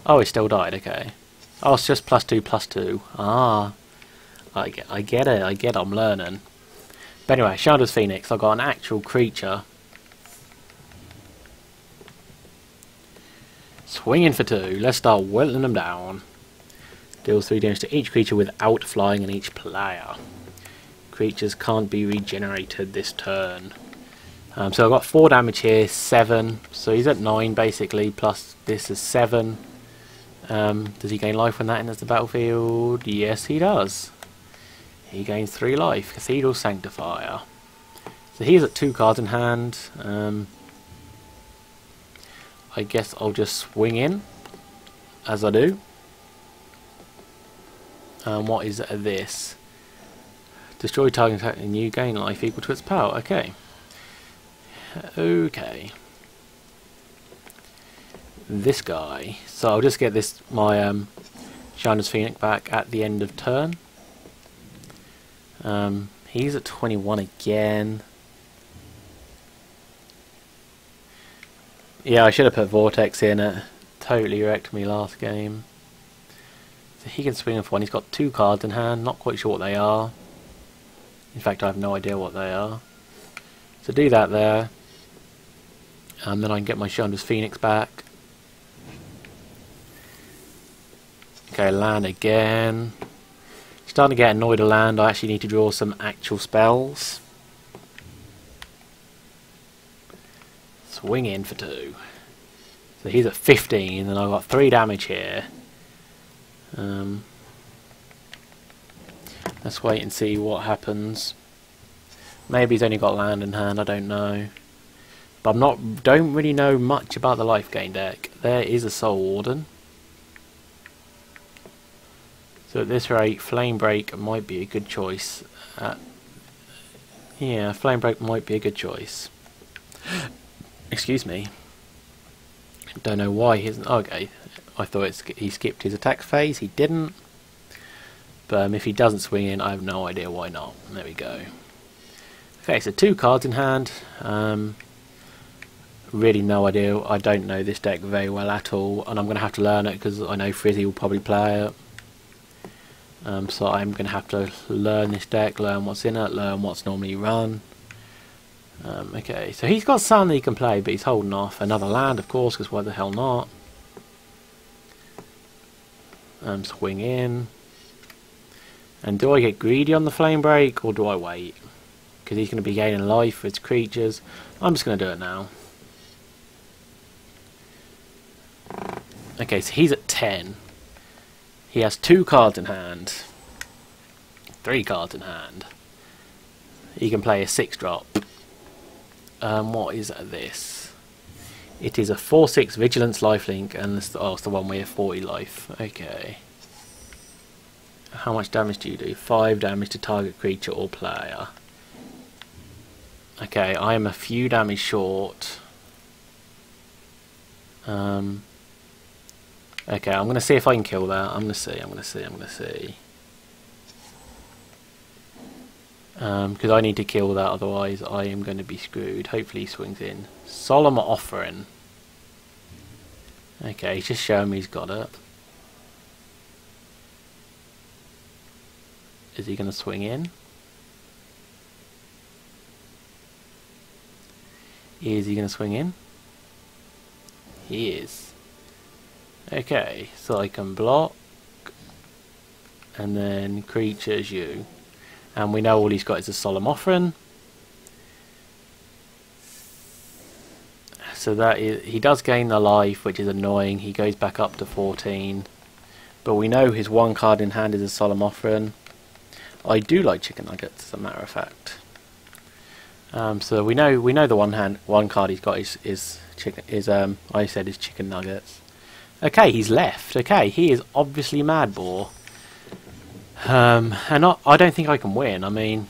Oh, he still died, okay. Oh, it's just +2/+2. Ah. I get it, I'm learning. But anyway, Chandra's Phoenix, I've got an actual creature. Swinging for 2, let's start whittling them down. Deals 3 damage to each creature without flying in each player. Creatures can't be regenerated this turn. So I've got 4 damage here, 7, so he's at 9 basically, plus this is 7. Does he gain life when that enters the battlefield? Yes, he does. He gains 3 life. Cathedral Sanctifier. So he's at 2 cards in hand. I guess I'll just swing in, as I do. What is this? Destroy target attack and you gain life equal to its power. Okay. Okay. This guy. So I'll just get this my Chandra's Phoenix back at the end of turn. He's at 21 again. Yeah, I should have put Vortex in. It totally wrecked me last game. So he can swing for one. He's got 2 cards in hand. Not quite sure what they are. In fact, I have no idea what they are. So do that there. And then I can get my Chandra's Phoenix back. Okay, land again. Starting to get annoyed to land. I actually need to draw some actual spells. Swing in for 2. So he's at 15 and I've got 3 damage here. Let's wait and see what happens. Maybe he's only got land in hand, I don't know. But don't really know much about the life gain deck. There is a Soul Warden. So at this rate, Flame Break might be a good choice. Yeah, Flame Break might be a good choice. Excuse me. Don't know why he isn't. Okay, I thought he skipped his attack phase. He didn't. But if he doesn't swing in, I have no idea why not. There we go. Okay, so 2 cards in hand. Really no idea. I don't know this deck very well at all, and I'm going to have to learn it because I know Frizzy will probably play it. So I'm going to have to learn this deck, learn what's in it, learn what's normally run. Okay, so he's got some that he can play, but he's holding off. Another land, of course, because why the hell not? Swing in. And do I get greedy on the Flame Break, or do I wait? Because he's going to be gaining life with his creatures. I'm just going to do it now. Okay, so he's at 10. He has 2 cards in hand. 3 cards in hand. He can play a 6-drop. What is this? It is a 4/6 Vigilance lifelink, and it's the one with 40 life. Okay. How much damage do you do? 5 damage to target creature or player. Okay, I am a few damage short. Okay, I'm going to see if I can kill that. I'm going to see. Because I need to kill that, otherwise I am going to be screwed. Hopefully he swings in. Solemn Offering. Okay, he's just showing me he's got it. Is he going to swing in? Is he going to swing in? He is. Okay, so I can block. And then creatures you. And we know all he's got is a Solemn Offering. So that is, he does gain the life, which is annoying. He goes back up to 14. But we know his 1 card in hand is a Solemn Offering. I do like Chicken Nuggets, as a matter of fact. So we know the one card he's got is Chicken Nuggets. Okay, he's left. Okay, he is obviously Madball. And I don't think I can win. I mean,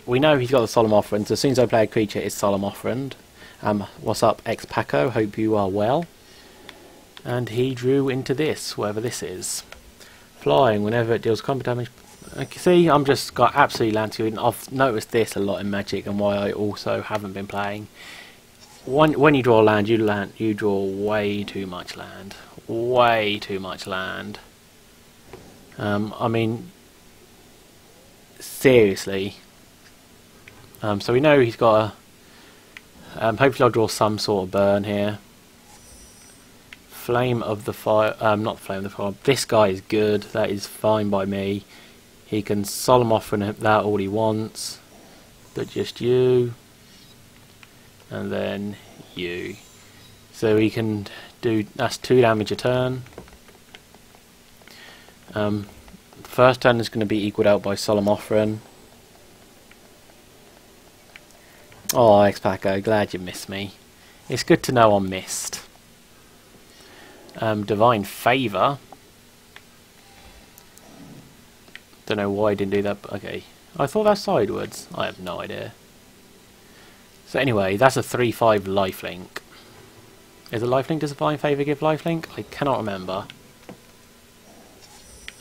we know he's got the Solemn Offering, so as soon as I play a creature, it's Solemn Offering. What's up, X-Paco? Hope you are well. And he drew into this, whatever this is. Flying, whenever it deals combat damage. Okay, see, I'm just got absolutely Lantuin. I've noticed this a lot in Magic, and why I also haven't been playing. When you draw land, you draw way too much land. Way too much land. I mean, seriously. So we know he's got a... hopefully I'll draw some sort of burn here. Flame of the Fire... not Flame of the Fire. This guy is good. That is fine by me. He can Solemn Offering that all he wants. But just you. And then you. So he can do... That's 2 damage a turn. First turn is going to be equalled out by Solemn Offering. Oh, X-Paco, glad you missed me. It's good to know I'm missed. Divine Favour. Don't know why I didn't do that, but okay. I thought that's sidewards. I have no idea. So anyway, that's a 3/5 lifelink. Is a lifelink, does Divine Favour give lifelink? I cannot remember.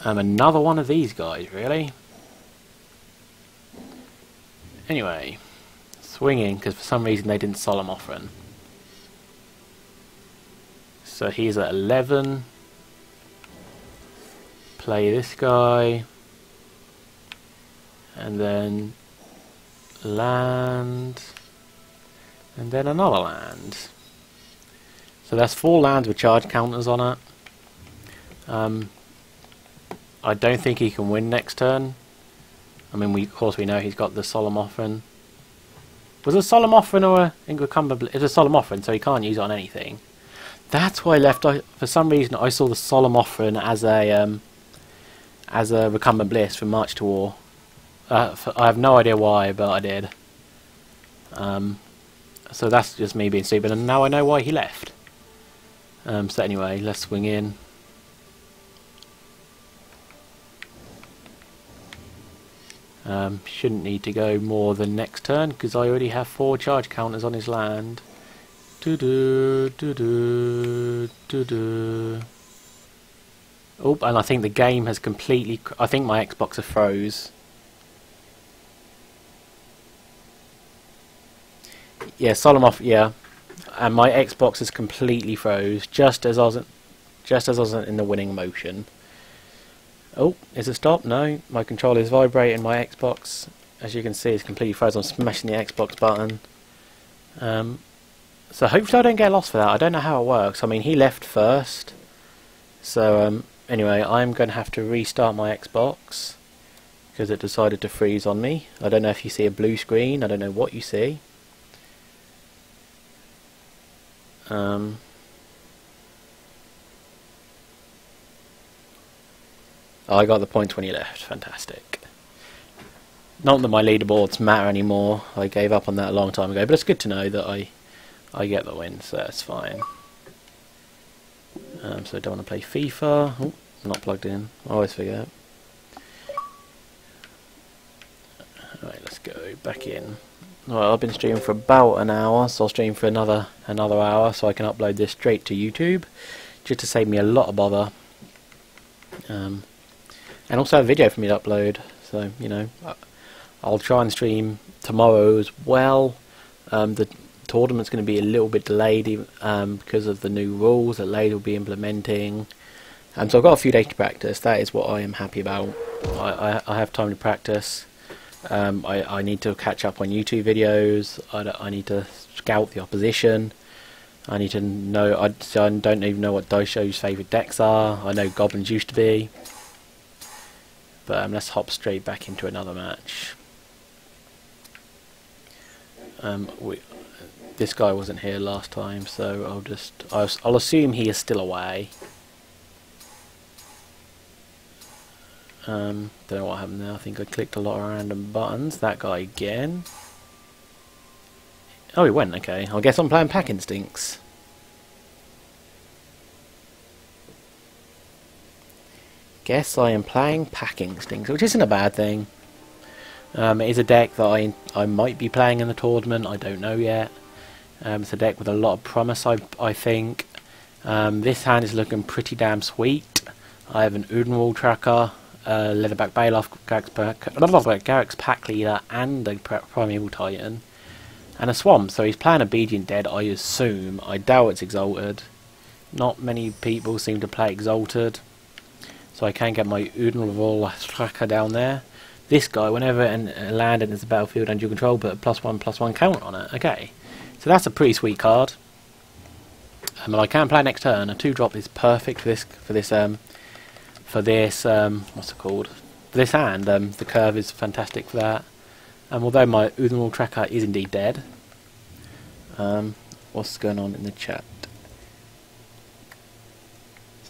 Another one of these guys, really? Anyway, swinging, because for some reason they didn't Solemn Offering. So he's at 11. Play this guy. And then land. And then another land. So that's 4 lands with charge counters on it. I don't think he can win next turn. I mean, of course we know he's got the Solemnothran. Was it a Solemnothran or a Incumbent? It was a Solemnothran, so he can't use it on anything. That's why I left. For some reason, I saw the Solemnothran as a Recumbent Bliss from March to War. I have no idea why, but I did. So that's just me being stupid, and now I know why he left. So anyway, let's swing in. Shouldn't need to go more than next turn because I already have 4 charge counters on his land. Oh, and I think the game has completely. I think my Xbox has froze. Yeah, Solemnoth. Yeah, and my Xbox is completely froze just as I was in the winning motion. Oh, is it stopped? No, my controller is vibrating. My Xbox, as you can see, is completely frozen. I'm smashing the Xbox button. So hopefully I don't get lost for that. I don't know how it works. I mean, he left first. So anyway, I'm going to have to restart my Xbox because it decided to freeze on me. I don't know if you see a blue screen. I don't know what you see. I got the points when he left. Fantastic. Not that my leaderboards matter anymore. I gave up on that a long time ago, but it's good to know that I get the win, so that's fine. So I don't want to play FIFA. Oh, not plugged in. I always forget. Alright, let's go back in. Well, I've been streaming for about an hour, so I'll stream for another hour so I can upload this straight to YouTube, just to save me a lot of bother. And also a video for me to upload, so you know, I'll try and stream tomorrow as well. The tournament's going to be a little bit delayed because of the new rules that Lade will be implementing, and so I've got a few days to practice. That is what I am happy about. I have time to practice. I need to catch up on YouTube videos. I need to scout the opposition. I need to know. I don't even know what Daisho's favourite decks are. I know Goblins used to be. But let's hop straight back into another match. This guy wasn't here last time, so I'll assume he is still away. Don't know what happened there. I think I clicked a lot of random buttons. That guy again. Oh, he went. Okay, I guess I'm playing Pack Instincts. Guess I am playing Pack Instincts, which isn't a bad thing. It is a deck that I might be playing in the tournament. I don't know yet. It's a deck with a lot of promise. I think this hand is looking pretty damn sweet. I have an Udenwald Tracker, Leatherback Baloth, Garruk's Pack Leader, and a Primeval Titan, and a Swamp. So he's playing Obedient Dead, I assume. I doubt it's Exalted. Not many people seem to play Exalted. So I can get my Udenwald Tracker down there. This guy, whenever a land enters the battlefield and you control, put a +1/+1 count on it. Okay, so that's a pretty sweet card. And I can play next turn. A 2-drop is perfect for this what's it called? For this hand. The curve is fantastic for that. Although my Udenwald Tracker is indeed dead. What's going on in the chat?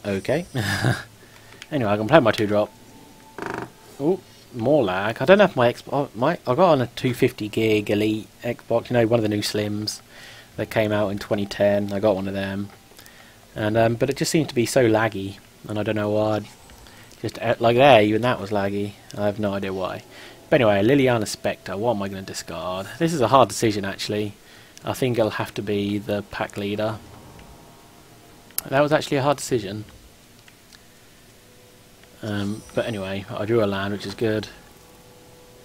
Okay. Anyway, I can play my 2-drop. Oh, more lag. I don't know if my I got on a 250 gig Elite Xbox. You know, one of the new Slims that came out in 2010. I got one of them, and but it just seems to be so laggy, and I don't know why. Just like there, even that was laggy. I have no idea why. But anyway, Liliana Spectre. What am I going to discard? This is a hard decision, actually. I think it'll have to be the Pack Leader. That was actually a hard decision. But anyway, I drew a land, which is good.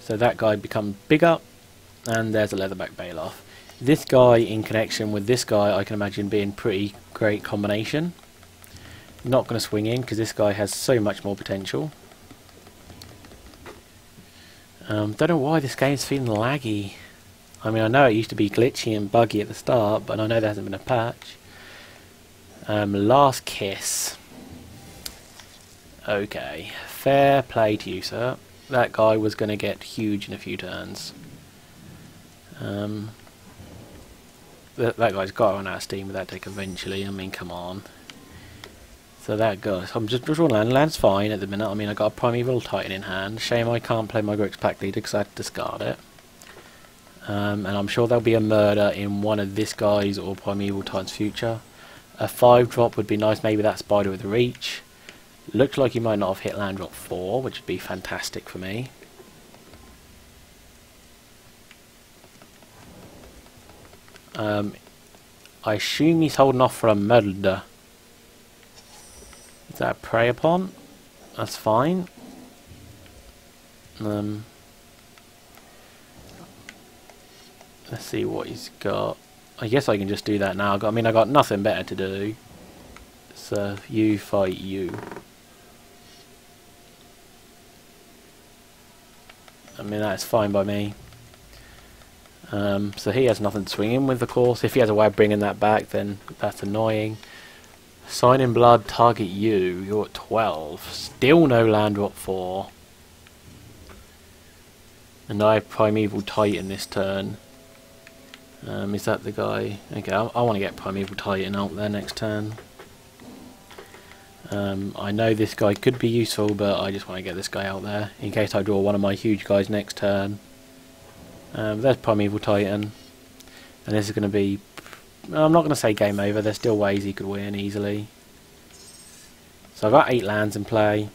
So that guy becomes bigger, and there's a Leatherback Baloth. This guy in connection with this guy, I can imagine being pretty great combination. Not going to swing in because this guy has so much more potential. Don't know why this game's feeling laggy. I mean, I know it used to be glitchy and buggy at the start, but I know there hasn't been a patch. Last kiss. Okay, fair play to you, sir. That guy was going to get huge in a few turns. That guy's got to run out of steam with that deck eventually. I mean, come on. So that goes. I'm just drawing land. Land's fine at the minute. I mean, I got a Primeval Titan in hand. Shame I can't play my Grix Pack Leader because I had to discard it. And I'm sure there'll be a murder in one of this guy's or Primeval Titan's future. A 5-drop would be nice. Maybe that Spider with Reach. Looks like he might not have hit land drop 4, which would be fantastic for me. I assume he's holding off for a murder. Is that a prey upon? That's fine. Let's see what he's got. I guess I can just do that now. I mean, I got nothing better to do. So you fight you. I mean, that's fine by me. So he has nothing to swing in with, of course. If he has a way of bringing that back, then that's annoying. Sign in blood, target you. You're at 12. Still no land drop 4. And I have Primeval Titan this turn. Is that the guy? Okay, I want to get Primeval Titan out there next turn. I know this guy could be useful, but I just want to get this guy out there in case I draw one of my huge guys next turn. There's Primeval Titan, and this is going to be, I'm not going to say game over, there's still ways he could win easily. So I've got 8 lands in play,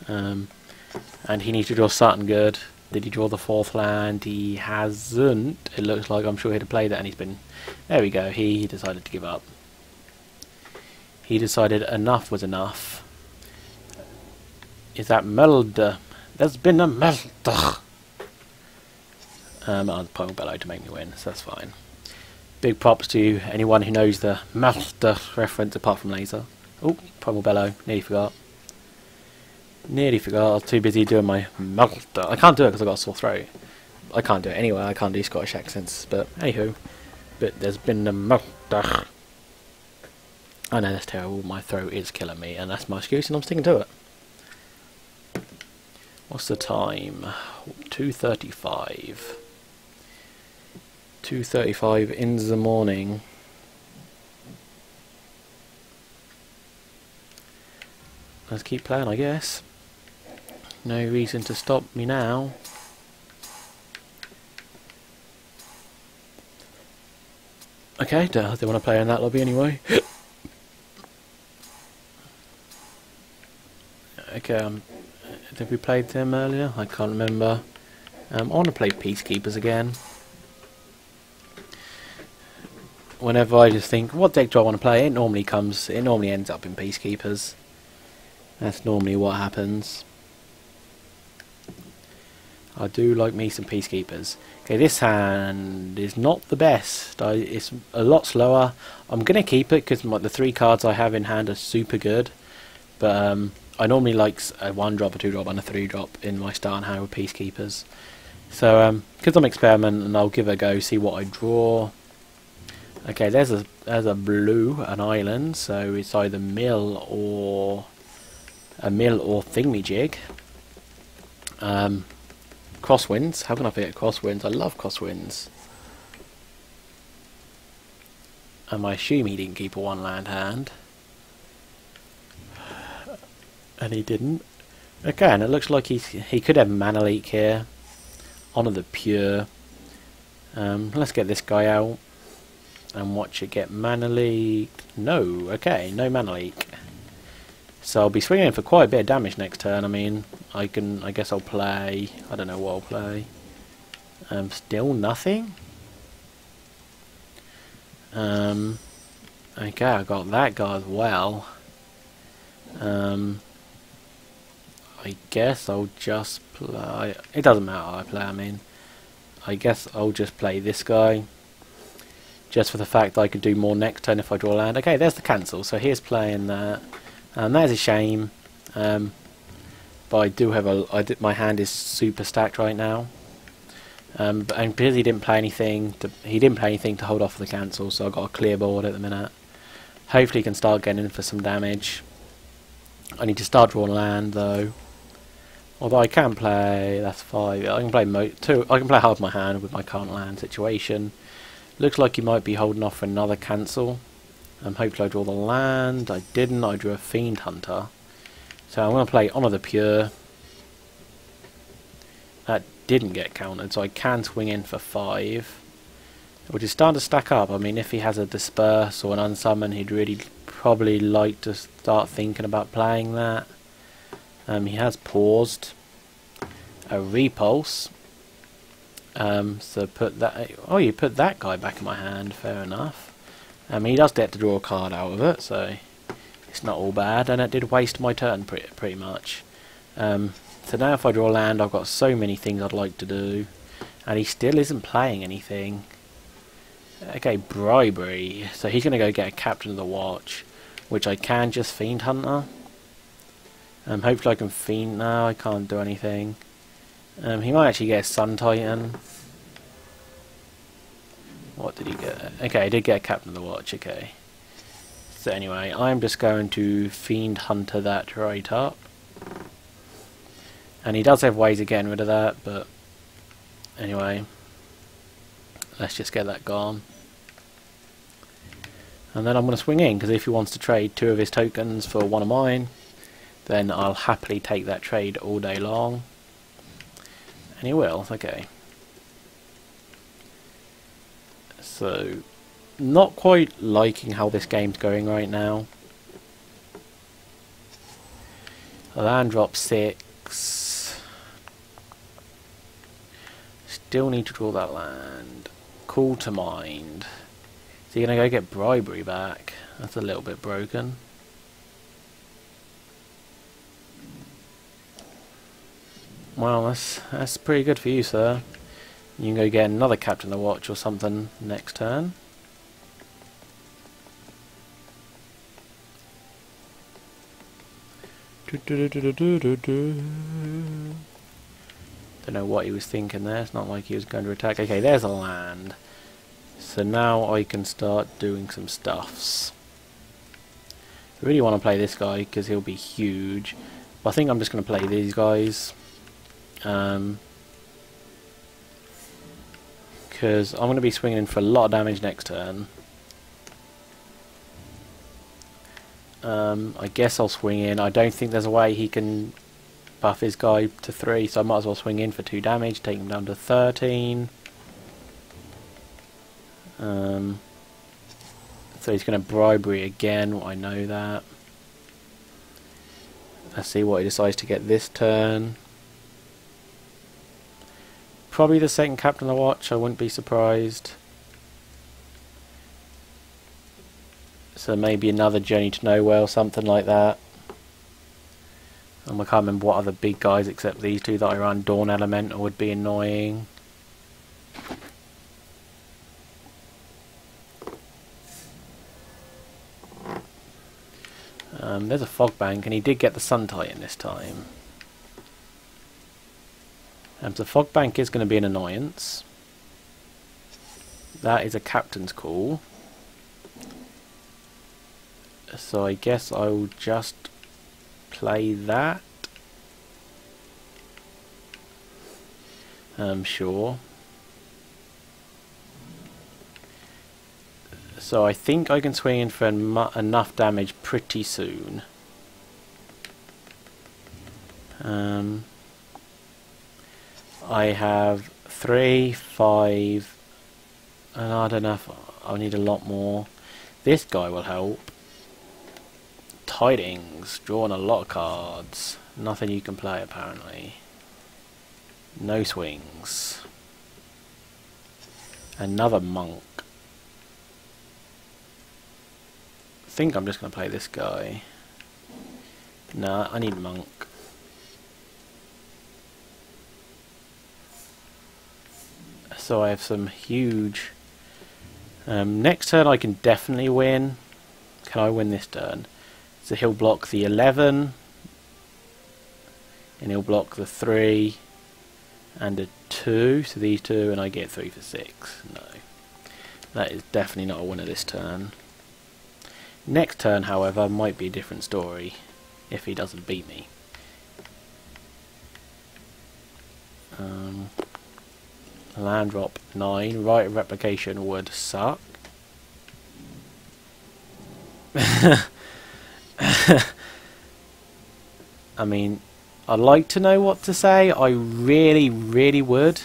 and he needs to draw something good. Did he draw the 4th land? He hasn't. It looks like, I'm sure he'd have played that, and he's been, there we go, he decided to give up. He decided enough was enough. Is that murder? There's been a murder. I'll Primal Bellow to make me win, so that's fine. Big props to anyone who knows the Master reference apart from Laser. Oh, Primal Bellow, nearly forgot. Nearly forgot, I was too busy doing my Master. I can't do it because I've got a sore throat. I can't do it anyway, I can't do Scottish accents, but anywho. But there's been a murder. I know that's terrible, my throat is killing me, and that's my excuse and I'm sticking to it. What's the time? 2:35. 2:35 in the morning. Let's keep playing, I guess. No reason to stop me now. Okay, they want to play in that lobby anyway. Okay, did we play them earlier? I can't remember. I want to play Peacekeepers again. Whenever I just think, what deck do I want to play? It normally ends up in Peacekeepers. That's normally what happens. I do like me some Peacekeepers. Okay, this hand is not the best. It's a lot slower. I'm going to keep it because the 3 cards I have in hand are super good. But I normally like a 1-drop, a 2-drop and a 3-drop in my start hand with Peacekeepers. So because I'm experimenting, I'll give it a go, see what I draw. Okay, there's a blue, an island, so it's either mill or thingamajig. Crosswinds, how can I forget Crosswinds? I love Crosswinds. I assume he didn't keep a 1-land hand. And he didn't. Okay, and it looks like he could have Mana Leak here. Honor the Pure. Let's get this guy out. And watch it get Mana Leaked. No, okay, no Mana Leak. So I'll be swinging for quite a bit of damage next turn. I mean, I guess I'll play, I don't know what I'll play. Still nothing? Okay, I got that guy as well. I guess I'll just play, it doesn't matter how I play, I mean. I guess I'll just play this guy, just for the fact that I could do more next turn if I draw land. Okay, there's the cancel, so here's playing that, and that's a shame, but I do have my hand is super stacked right now, and because he didn't play anything to hold off the cancel, so I've got a clear board at the minute. Hopefully he can start getting in for some damage. I need to start drawing land though. Although I can play, that's 5. I can play two. I can play half my hand with my current land situation. Looks like he might be holding off for another cancel. Hopefully I draw the land. I didn't. I drew a Fiend Hunter. So I'm going to play Honor the Pure. That didn't get countered, so I can swing in for 5. Which is starting to stack up. I mean, if he has a Disperse or an Unsummon, he'd really probably like to start thinking about playing that. He has paused a Repulse. So put that. Oh, you put that guy back in my hand. Fair enough. He does get to draw a card out of it, so it's not all bad. And it did waste my turn pretty much. So now if I draw land, I've got so many things I'd like to do, and he still isn't playing anything. Okay, Bribery. So he's going to go get a Captain of the Watch, which I can just Fiend Hunter. Hopefully I can Fiend now. I can't do anything. He might actually get a Sun Titan. What did he get? Okay, he did get a Captain of the Watch. Okay. So anyway, I'm just going to Fiend Hunter that right up. And he does have ways of getting rid of that, but anyway, let's just get that gone. And then I'm going to swing in, because if he wants to trade 2 of his tokens for 1 of mine, then I'll happily take that trade all day long. And he will, okay. So, not quite liking how this game's going right now. Land drop 6. Still need to draw that land. Call to Mind. So you're going to go get Bribery back. That's a little bit broken. Well, that's pretty good for you, sir. You can go get another Captain of the Watch or something next turn. Don't know what he was thinking there. It's not like he was going to attack. Okay, there's a land. So now I can start doing some stuffs. I really want to play this guy because he'll be huge. But I think I'm just going to play these guys. Because I'm going to be swinging in for a lot of damage next turn. I guess I'll swing in. I don't think there's a way he can buff his guy to 3, so I might as well swing in for 2 damage, take him down to 13. So he's going to Bribery again, I know that. Let's see what he decides to get this turn. Probably the second Captain of the Watch, I wouldn't be surprised. So maybe another Journey to Nowhere or something like that. I can't remember what other big guys except these two that I run. Dawn Elemental would be annoying. There's a Fog Bank, and he did get the Sun Titan this time. So Fog Bank is going to be an annoyance. That is a Captain's Call. So I guess I will just play that. Sure. So I think I can swing in for enough damage pretty soon. I have 3, 5, and I don't know if I'll need a lot more. This guy will help. Tidings, drawing a lot of cards. Nothing you can play apparently. No swings. Another monk. I think I'm just going to play this guy. Nah, I need monk. so I have some huge... next turn I can definitely win. Can I win this turn? So he'll block the 11, and he'll block the 3 and a 2, so these two, and I get 3 for 6. No, that is definitely not a winner this turn. Next turn, however, might be a different story if he doesn't beat me. Land drop 9, right of replication would suck. I mean, I'd like to know what to say. I really, really would.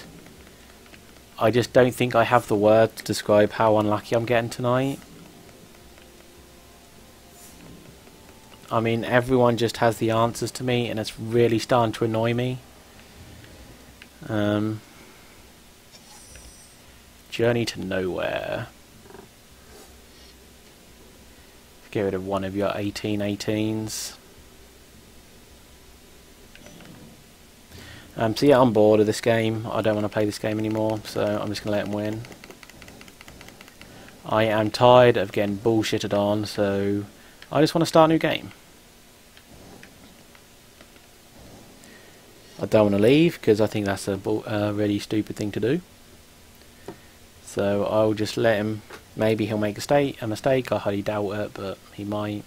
I just don't think I have the words to describe how unlucky I'm getting tonight. I mean, everyone just has the answers to me, and it's really starting to annoy me. Journey to nowhere. Get rid of one of your 18/18s. So yeah, I'm bored of this game. I don't want to play this game anymore, so I'm just going to let him win. I am tired of getting bullshitted on, so I just want to start a new game. I don't want to leave, because I think that's a really stupid thing to do. So I'll just let him. Maybe he'll make a mistake. I highly doubt it, but he might.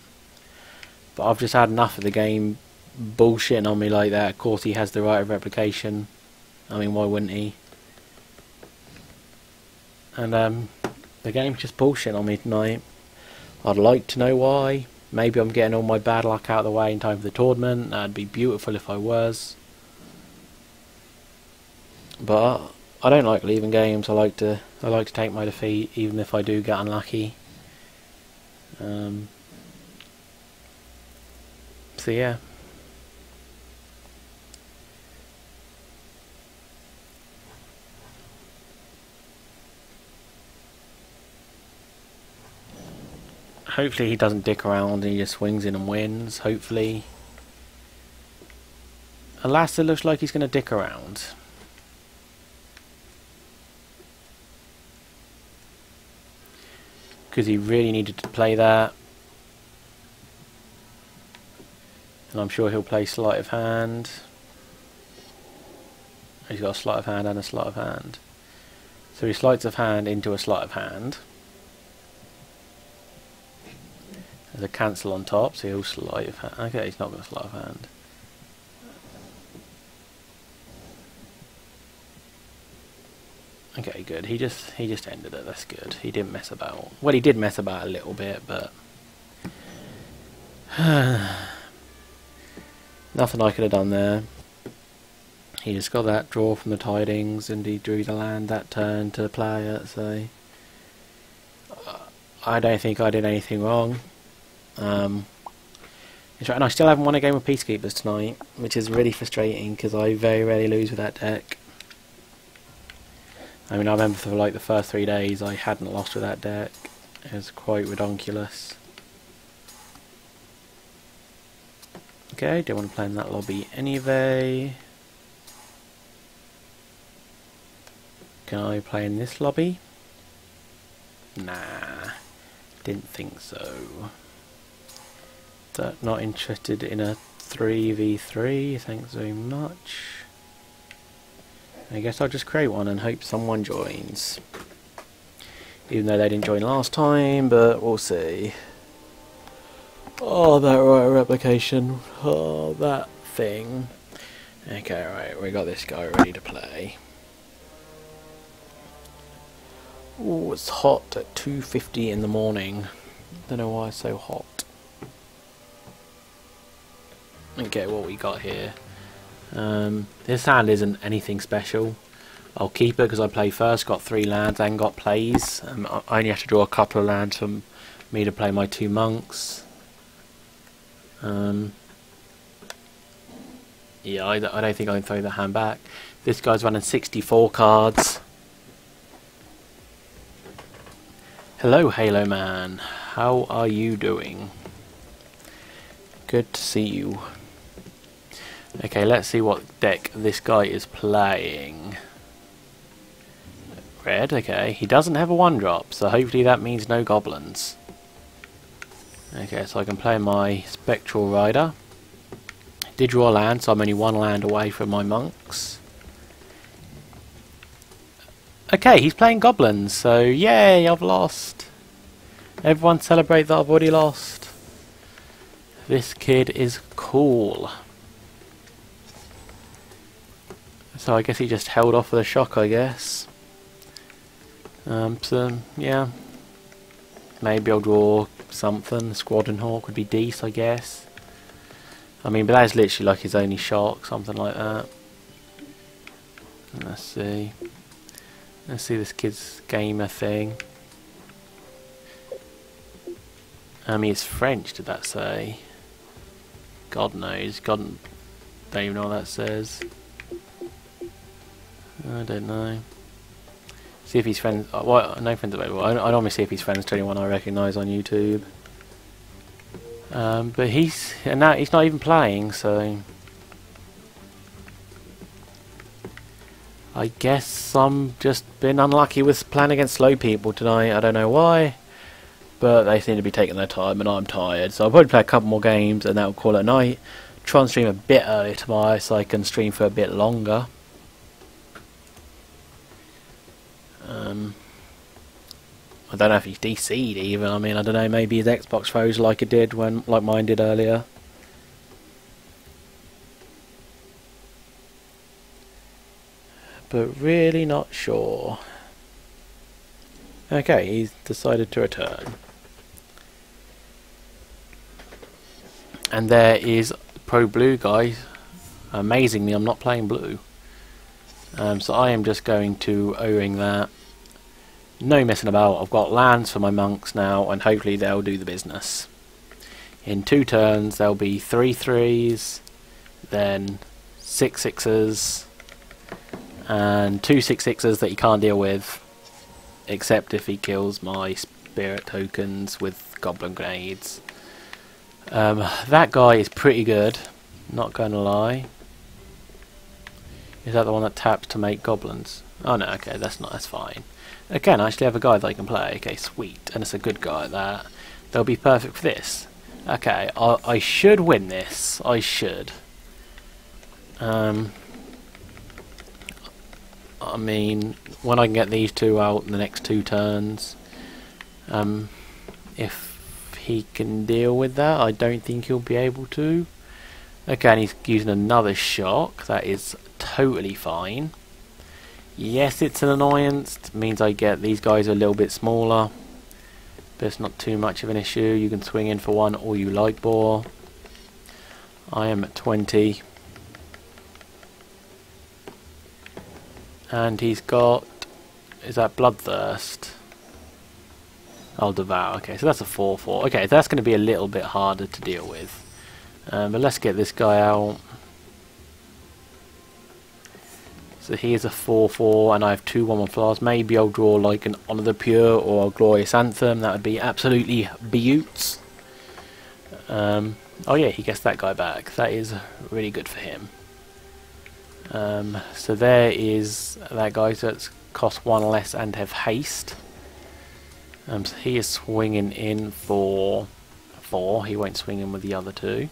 But I've just had enough of the game bullshitting on me like that. Of course he has the right of replication. I mean, why wouldn't he? And the game's just bullshitting on me tonight. I'd like to know why. Maybe I'm getting all my bad luck out of the way in time for the tournament. That'd be beautiful if I was. But I don't like leaving games. I like to take my defeat, even if I do get unlucky. So yeah. Hopefully he doesn't dick around and he just swings in and wins. Hopefully. Alas, it looks like he's going to dick around. Because he really needed to play that. And I'm sure he'll play sleight of hand. He's got a sleight of hand and a sleight of hand. So he sleights of hand into a sleight of hand. There's a cancel on top, so he'll sleight of hand. Okay, he's not going to sleight of hand. Okay, good. He just ended it. That's good. He didn't mess about. Well, he did mess about a little bit, but nothing I could have done there. He just got that draw from the tidings, and he drew the land that turn to play it. So I don't think I did anything wrong. And I still haven't won a game of Peacekeepers tonight, which is really frustrating because I very rarely lose with that deck. I mean, I remember for like the first 3 days I hadn't lost with that deck. It was quite redonkulous. Okay, don't want to play in that lobby anyway. Can I play in this lobby? Nah, didn't think so. Not interested in a 3v3, thanks very much. I guess I'll just create one and hope someone joins. Even though they didn't join last time, but we'll see. Oh, that right replication. Oh, that thing. Okay, right, we got this guy ready to play. Oh, it's hot at 2:50 in the morning. Don't know why it's so hot. Okay, what we got here. This hand isn't anything special. I'll keep it because I play first, got 3 lands and got plays. I only have to draw a couple of lands for me to play my 2 monks. Yeah, I don't think I can throw the hand back. This guy's running 64 cards. Hello, Halo Man. How are you doing? Good to see you. Okay, let's see what deck this guy is playing. Red, okay. He doesn't have a 1-drop, so hopefully that means no goblins. Okay, so I can play my Spectral Rider. Did draw a land, so I'm only 1 land away from my monks. Okay, he's playing goblins, so yay, I've lost. Everyone celebrate that I've already lost. This kid is cool. So I guess he just held off with a shock, I guess. So, yeah. Maybe I'll draw something. Squadron Hawk would be decent, I guess. I mean, but that's literally like his only shock, something like that. Let's see. Let's see this kid's gamer thing. He's French, did that say? God knows. God, don't even know what that says. I don't know. See if he's friends. Well, no friends available. I normally see if he's friends to anyone I recognise on YouTube. But he's now he's not even playing, so I guess I'm just been unlucky with playing against slow people tonight. I don't know why, but they seem to be taking their time, and I'm tired. So I'll probably play a couple more games, and that'll call it a night. Try and stream a bit earlier tomorrow, so I can stream for a bit longer. I don't know if he's DC'd even. I mean, I don't know. Maybe his Xbox froze like it did like mine did earlier. But really not sure. Okay, he's decided to return. And there is Pro Blue guy. Amazingly, I'm not playing blue. So I am just going to O-ring that. No messing about. I've got lands for my monks now, and hopefully they'll do the business. In 2 turns, there'll be 3 3s, then 6 6s, and 2 6 6s that he can't deal with, except if he kills my spirit tokens with goblin grenades. That guy is pretty good, not gonna lie. Is that the one that taps to make goblins? Oh no, okay, that's fine. Again, I actually have a guy that I can play. Okay, sweet, and it's a good guy at that. They'll be perfect for this. Okay, I should win this. I should. I mean, when I can get these 2 out in the next 2 turns, if he can deal with that, I don't think he'll be able to. Okay, and he's using another shock. That is totally fine. Yes, it's an annoyance. It means I get these guys a little bit smaller, but it's not too much of an issue. You can swing in for 1 all you like, Boar. I am at 20. And he's got... is that Bloodthirst? I'll Devour. Okay, so that's a 4-4. Okay, that's going to be a little bit harder to deal with. But let's get this guy out. So here's a 4-4, and I have 2 1-1 flowers. Maybe I'll draw like an Honour the Pure or a Glorious Anthem. That would be absolutely beauts. Oh yeah, he gets that guy back. That is really good for him. So there is that guy that's cost 1 less and have haste. So he is swinging in for 4. He won't swing in with the other 2.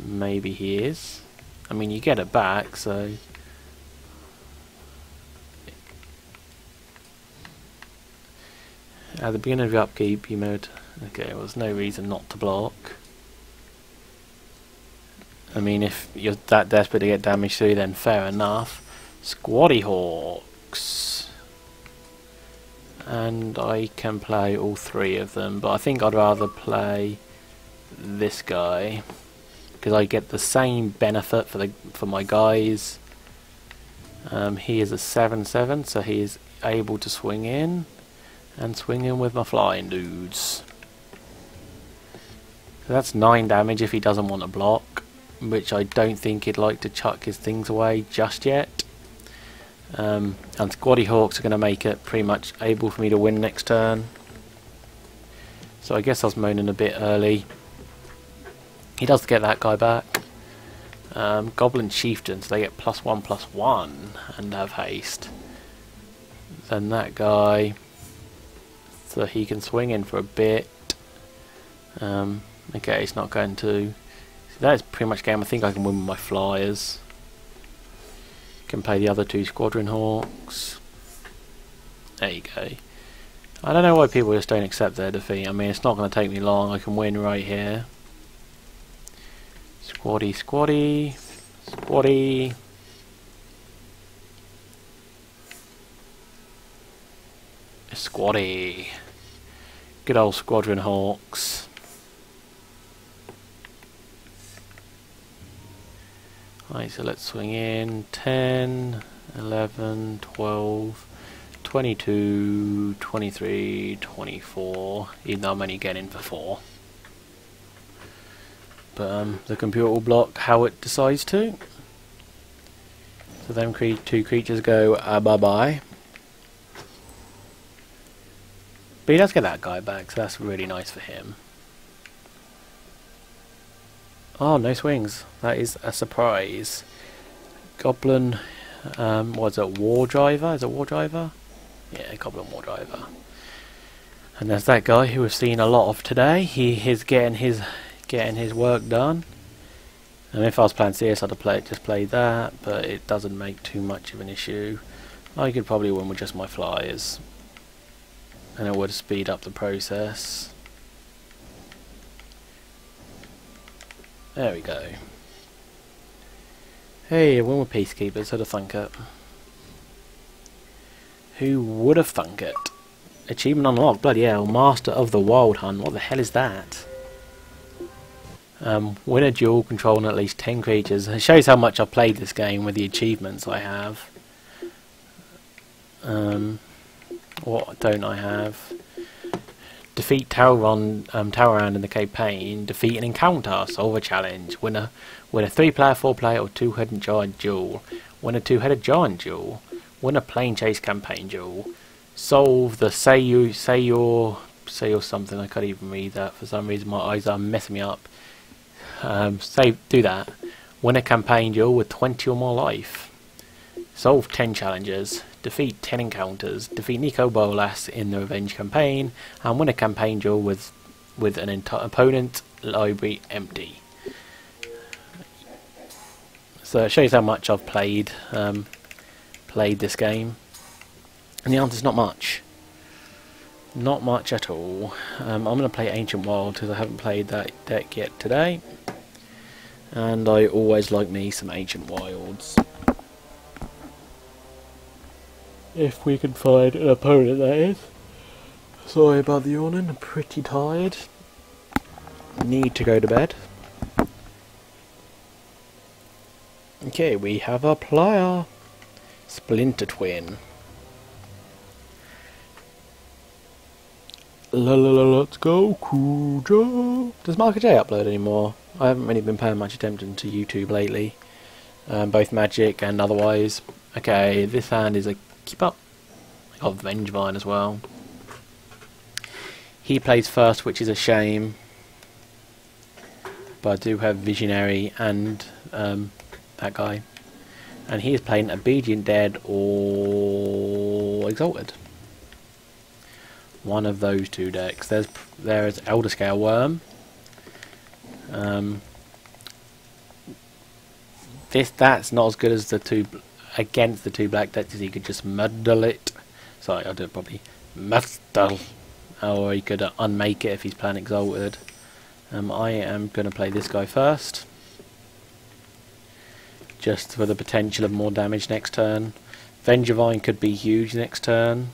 Maybe he is. I mean, you get it back, so... At the beginning of your upkeep, you mode... Okay, well, there's no reason not to block. I mean, if you're that desperate to get damage through, then fair enough. Squaddy Hawks. And I can play all 3 of them, but I think I'd rather play this guy, because I get the same benefit for my guys. He is a 7/7, so he is able to swing in with my flying dudes. So that's 9 damage if he doesn't want to block, which I don't think he'd like to chuck his things away just yet. And Squaddy Hawks are going to make it pretty much able for me to win next turn. So I guess I was moaning a bit early. He does get that guy back. Goblin Chieftains, they get +1/+1 and have haste. Then that guy, so he can swing in for a bit. Okay, he's not going to. So that is pretty much game. I think I can win with my flyers. Can play the other 2 Squadron Hawks. There you go. I don't know why people just don't accept their defeat. I mean, it's not going to take me long. I can win right here. Squaddy, squaddy, squaddy. Squaddy. Good old Squadron Hawks. Right, so let's swing in 10, 11, 12, 22, 23, 24, even though I'm only getting for 4. But the computer will block how it decides to. So them 2 creatures go bye-bye. But he does get that guy back, so that's really nice for him. Oh, no swings. That is a surprise. Goblin, what's it, War Driver? Is it War Driver? Yeah, Goblin War Driver. And there's that guy who we've seen a lot of today. He is getting his work done. And if I was playing CS, I'd have just played that, but it doesn't make too much of an issue. I could probably win with just my flyers, and it would speed up the process. There we go. Hey, a win with Peacekeepers, who'd have thunk it? Who would have thunk it? Achievement unlocked, bloody hell, Master of the Wild Hunt, what the hell is that? Win a duel controlling at least 10 creatures. It shows how much I've played this game with the achievements I have. What don't I have? Defeat Talrand in the campaign. Defeat an encounter. Solve a challenge. Win a 3-player, 4-player, or 2-headed giant duel. Win a 2-headed giant duel. Win a plane chase campaign duel. Solve the say you're something. I can't even read that for some reason. My eyes are messing me up. Do that. Win a campaign duel with 20 or more life. Solve 10 challenges. Defeat 10 encounters. Defeat Nico Bolas in the Revenge campaign, and win a campaign duel with an opponent library empty. So it shows how much I've played this game, and the answer's not much. Not much at all. I'm going to play Ancient Wild because I haven't played that deck yet today, and I always like me some Ancient Wilds. If we can find an opponent, that is. Sorry about the yawning, I'm pretty tired. Need to go to bed. Okay, we have a player. Splinter Twin. Let's go, Cujo. Does Marker J upload anymore? I haven't really been paying much attention to YouTube lately. Both Magic and otherwise. Okay, this hand is a keep up. I got Vengevine as well. He plays first, which is a shame. But I do have Visionary and that guy. And he is playing Obedient Dead or Exalted. One of those 2 decks. There's Elder Scale Worm. That's not as good as the 2 against the 2 black decks, because he could just muddle it. Sorry, I'll do it properly. Muddle. Or he could unmake it if he's playing Exalted. I am going to play this guy first, just for the potential of more damage next turn. Vengevine could be huge next turn.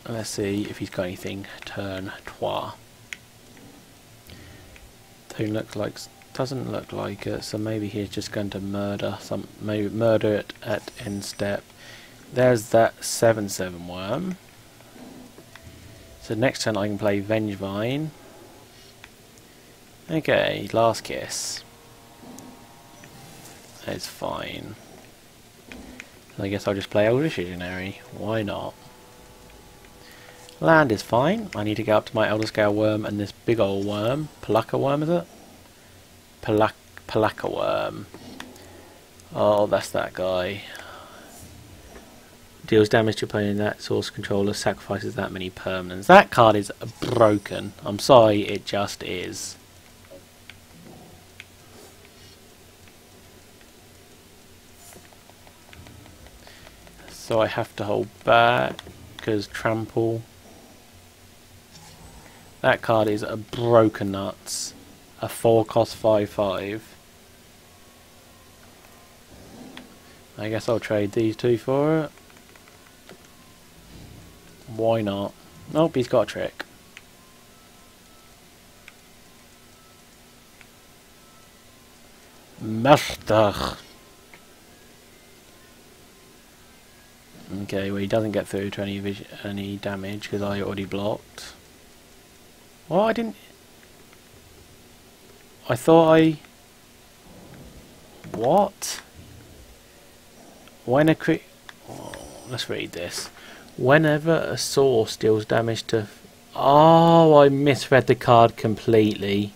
Let's see if he's got anything turn 3. Doesn't look like it, so maybe he's just going to murder it at end step. There's that 7/7 worm. So next turn I can play Vengevine. Okay, Last Kiss. That's fine. I guess I'll just play Elder Visionary. Why not? Land is fine. I need to get up to my Elder Scale Worm and this big old worm. Pelakka Worm, is it? Pelakka Worm. Oh, that's that guy. Deals damage to opponent that source controller, sacrifices that many permanents. That card is broken. I'm sorry, it just is. So I have to hold back because trample. That card is a broken nuts. A 4 cost 5/5. I guess I'll trade these two for it. Why not? Nope, he's got a trick. Master. Okay, well he doesn't get through to any damage because I already blocked. Well, I didn't. I thought I. What? When a oh, let's read this. Whenever a source deals damage to. Oh, I misread the card completely.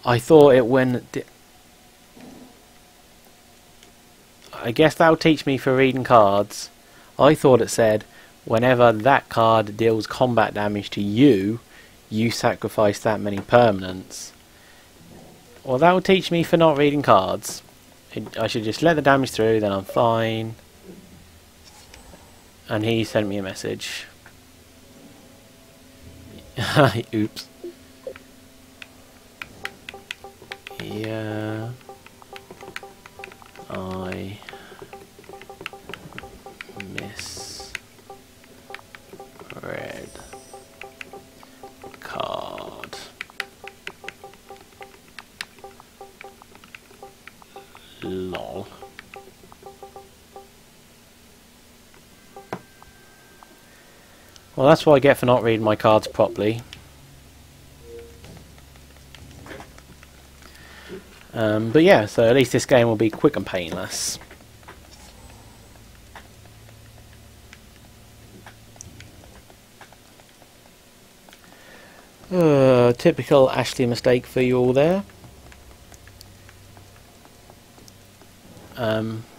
I thought it when. I guess that'll teach me for reading cards. I thought it said whenever that card deals combat damage to you, you sacrifice that many permanents. Well, that will teach me for not reading cards. I should just let the damage through, then I'm fine. And he sent me a message. Oops. Yeah. I misread card. Lol. Well, that's what I get for not reading my cards properly. But yeah, so at least this game will be quick and painless. Typical Ashley mistake for you all there.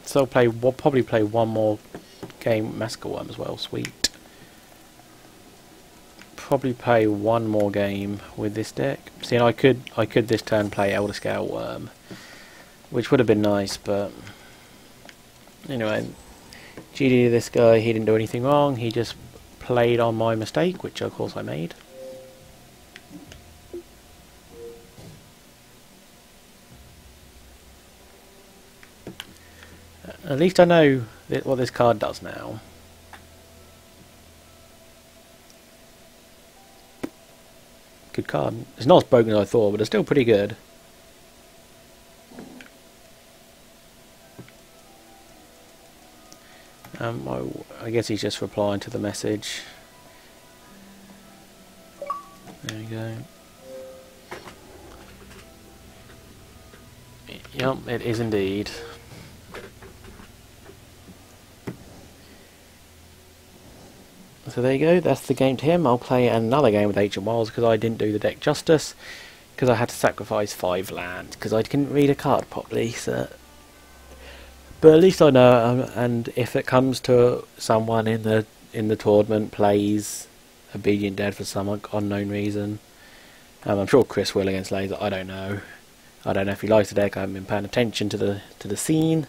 So we'll probably play one more game, Massacre Worm as well. Sweet. Probably play one more game with this deck. See, I could this turn play Elder Scale Worm, which would have been nice, but anyway, GD to this guy. He didn't do anything wrong. He just played on my mistake, which of course I made. At least I know what this card does now. Good card. It's not as broken as I thought, but it's still pretty good. I guess he's just replying to the message. There you go. Yep, it is indeed. So there you go, that's the game to him. I'll play another game with Ancient Wilds because I didn't do the deck justice, because I had to sacrifice 5 lands because I couldn't read a card properly. So, but at least I know, and if it comes to someone in the tournament plays Obedient Dead for some unknown reason, I'm sure Chris will against Laser. I don't know. I don't know if he likes the deck. I haven't been paying attention to the scene,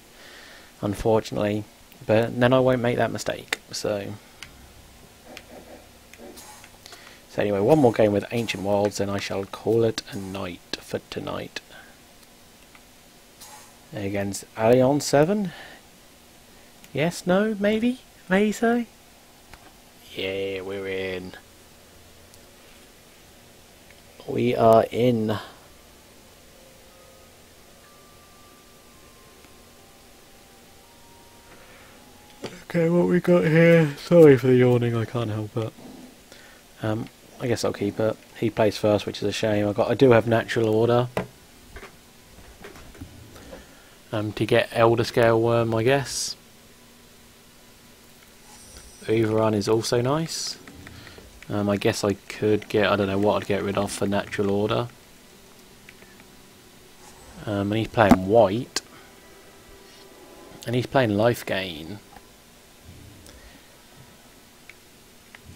unfortunately. But then I won't make that mistake. So anyway, one more game with Ancient Wilds, and I shall call it a night for tonight. Against Allianz 7. Yes, no, maybe? May say? Yeah, we're in. We are in. Okay, what we got here? Sorry for the yawning, I can't help it. I guess I'll keep it. He plays first, which is a shame. I do have Natural Order. To get Elder Scale Worm, I guess. Overrun is also nice. I guess I could get, I don't know what I'd get rid of for natural order. And he's playing white. And he's playing life gain.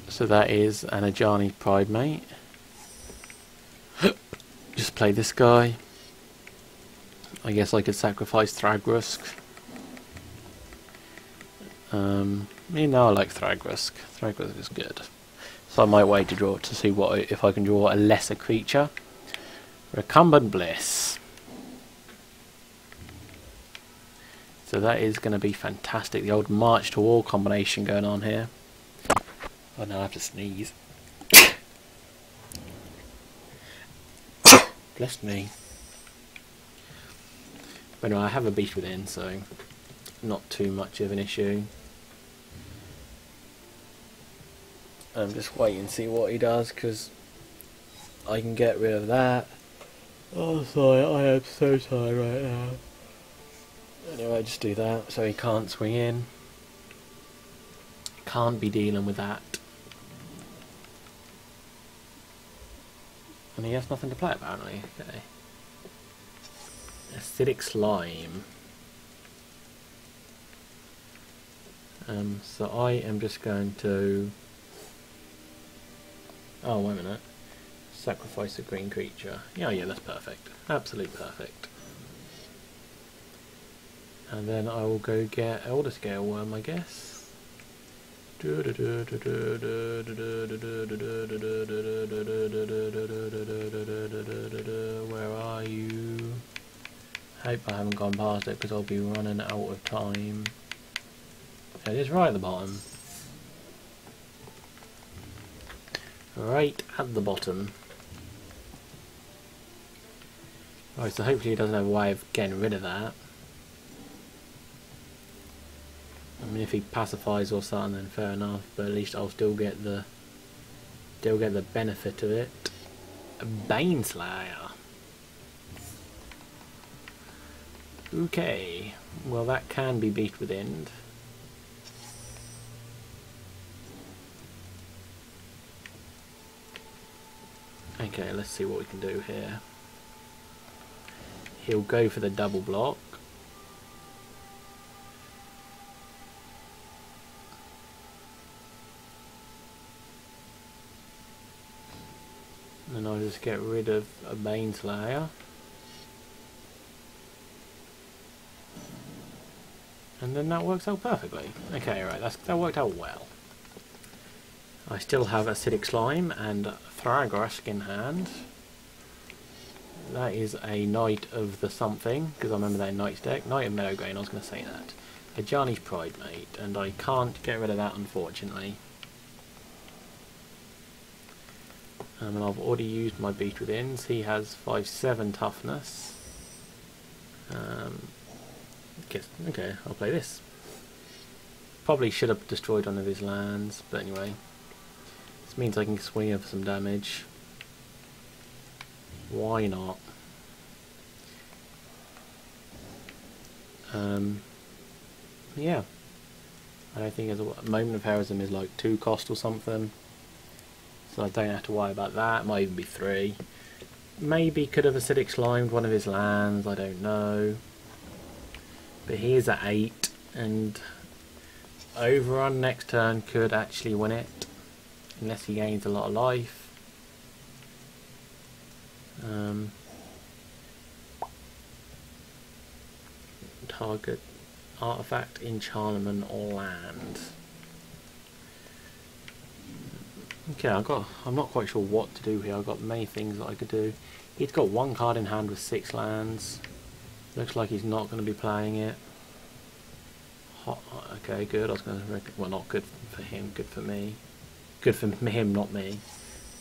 So that is an Ajani Pridemate. Just play this guy. I guess I could sacrifice Thragrusk. You know I like Thragrusk. Thragrusk is good. So I might wait to draw to see what if I can draw a lesser creature. Recumbent Bliss. So that is going to be fantastic. The old March to War combination going on here. Oh no, I have to sneeze. Bless me. But no, I have a Beast Within, so not too much of an issue. I'm just waiting and see what he does, because I can get rid of that. Oh, sorry, I am so tired right now. Anyway, just do that, so he can't swing in. Can't be dealing with that. And he has nothing to play, apparently. Okay. Acidic Slime. So I am just going to... Oh, wait a minute. Sacrifice a green creature. Yeah, that's perfect. Absolutely perfect. And then I will go get Elder Scale Worm, I guess. Where are you? Hope I haven't gone past it because I'll be running out of time. It is right at the bottom. Right at the bottom. Right, so hopefully he doesn't have a way of getting rid of that. I mean, if he pacifies or something, then fair enough. But at least I'll still get the benefit of it. A Baneslayer. Okay. Well, that can be Beast Within. Okay, let's see what we can do here. He'll go for the double block. And I'll just get rid of a Baneslayer. And then that works out perfectly. Okay, right, that worked out well. I still have Acidic Slime and Thragrusk in hand. That is a Knight of the something, because I remember that in Knight's deck. Knight of Meadowgrain, I was going to say that. Ajani's Pridemate, and I can't get rid of that, unfortunately. And I've already used my Beast Within. He has 5/7 toughness. Okay, I'll play this. Probably should have destroyed one of his lands, but anyway. This means I can swing in for some damage. Why not? Yeah. I don't think a Moment of Heroism is like 2 cost or something. So I don't have to worry about that. It might even be 3. Maybe could have Acidic Slimed one of his lands, I don't know. But he is at 8, and Overrun next turn could actually win it, unless he gains a lot of life. Target artifact, enchantment, or land. Okay, I'm not quite sure what to do here. I've got many things that I could do. He's got 1 card in hand with 6 lands. Looks like he's not going to be playing it. Okay, good. I was going to well, not good for him, good for me. Good for him, not me.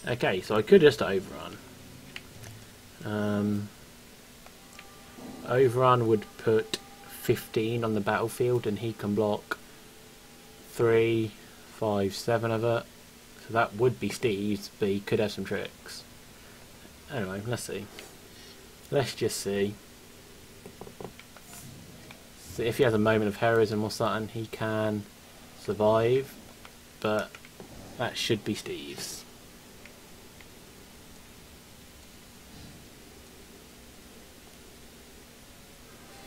Okay, so I could just Overrun. Overrun would put 15 on the battlefield, and he can block 3, 5, 7 of it. So that would be Steve's, but he could have some tricks. Anyway, let's see. Let's just see. So if he has a Moment of Heroism or something, he can survive. but that should be Steve's.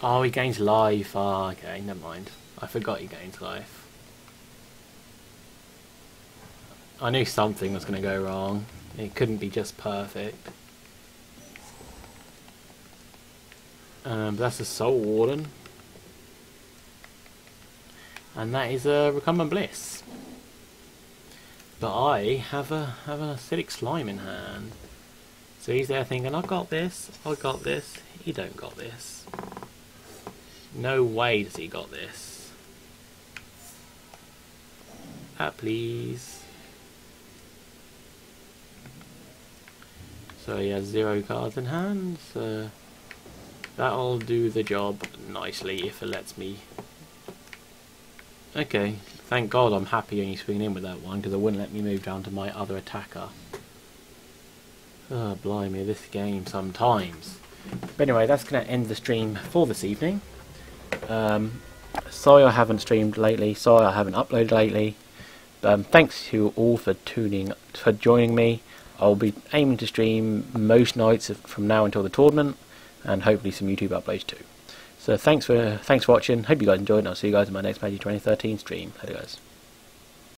Oh, he gains life. Ah, okay, never mind. I forgot he gains life. I knew something was going to go wrong. It couldn't be just perfect. But that's a Soul Warden. And that is a Recumbent Bliss. But I have an Acidic Slime in hand. So he's there thinking, I got this, I got this. He don't got this. No way does he got this. Please. So he has 0 cards in hand, so that'll do the job nicely if it lets me. Okay, thank God I'm happy only swinging in with that one, because it wouldn't let me move down to my other attacker. Oh, blimey, this game sometimes. But anyway, that's going to end the stream for this evening. Sorry I haven't streamed lately, sorry I haven't uploaded lately. Thanks to all for joining me. I'll be aiming to stream most nights from now until the tournament, and hopefully some YouTube uploads too. So thanks for watching. Hope you guys enjoyed, and I'll see you guys in my next Magic 2013 stream. Later, guys.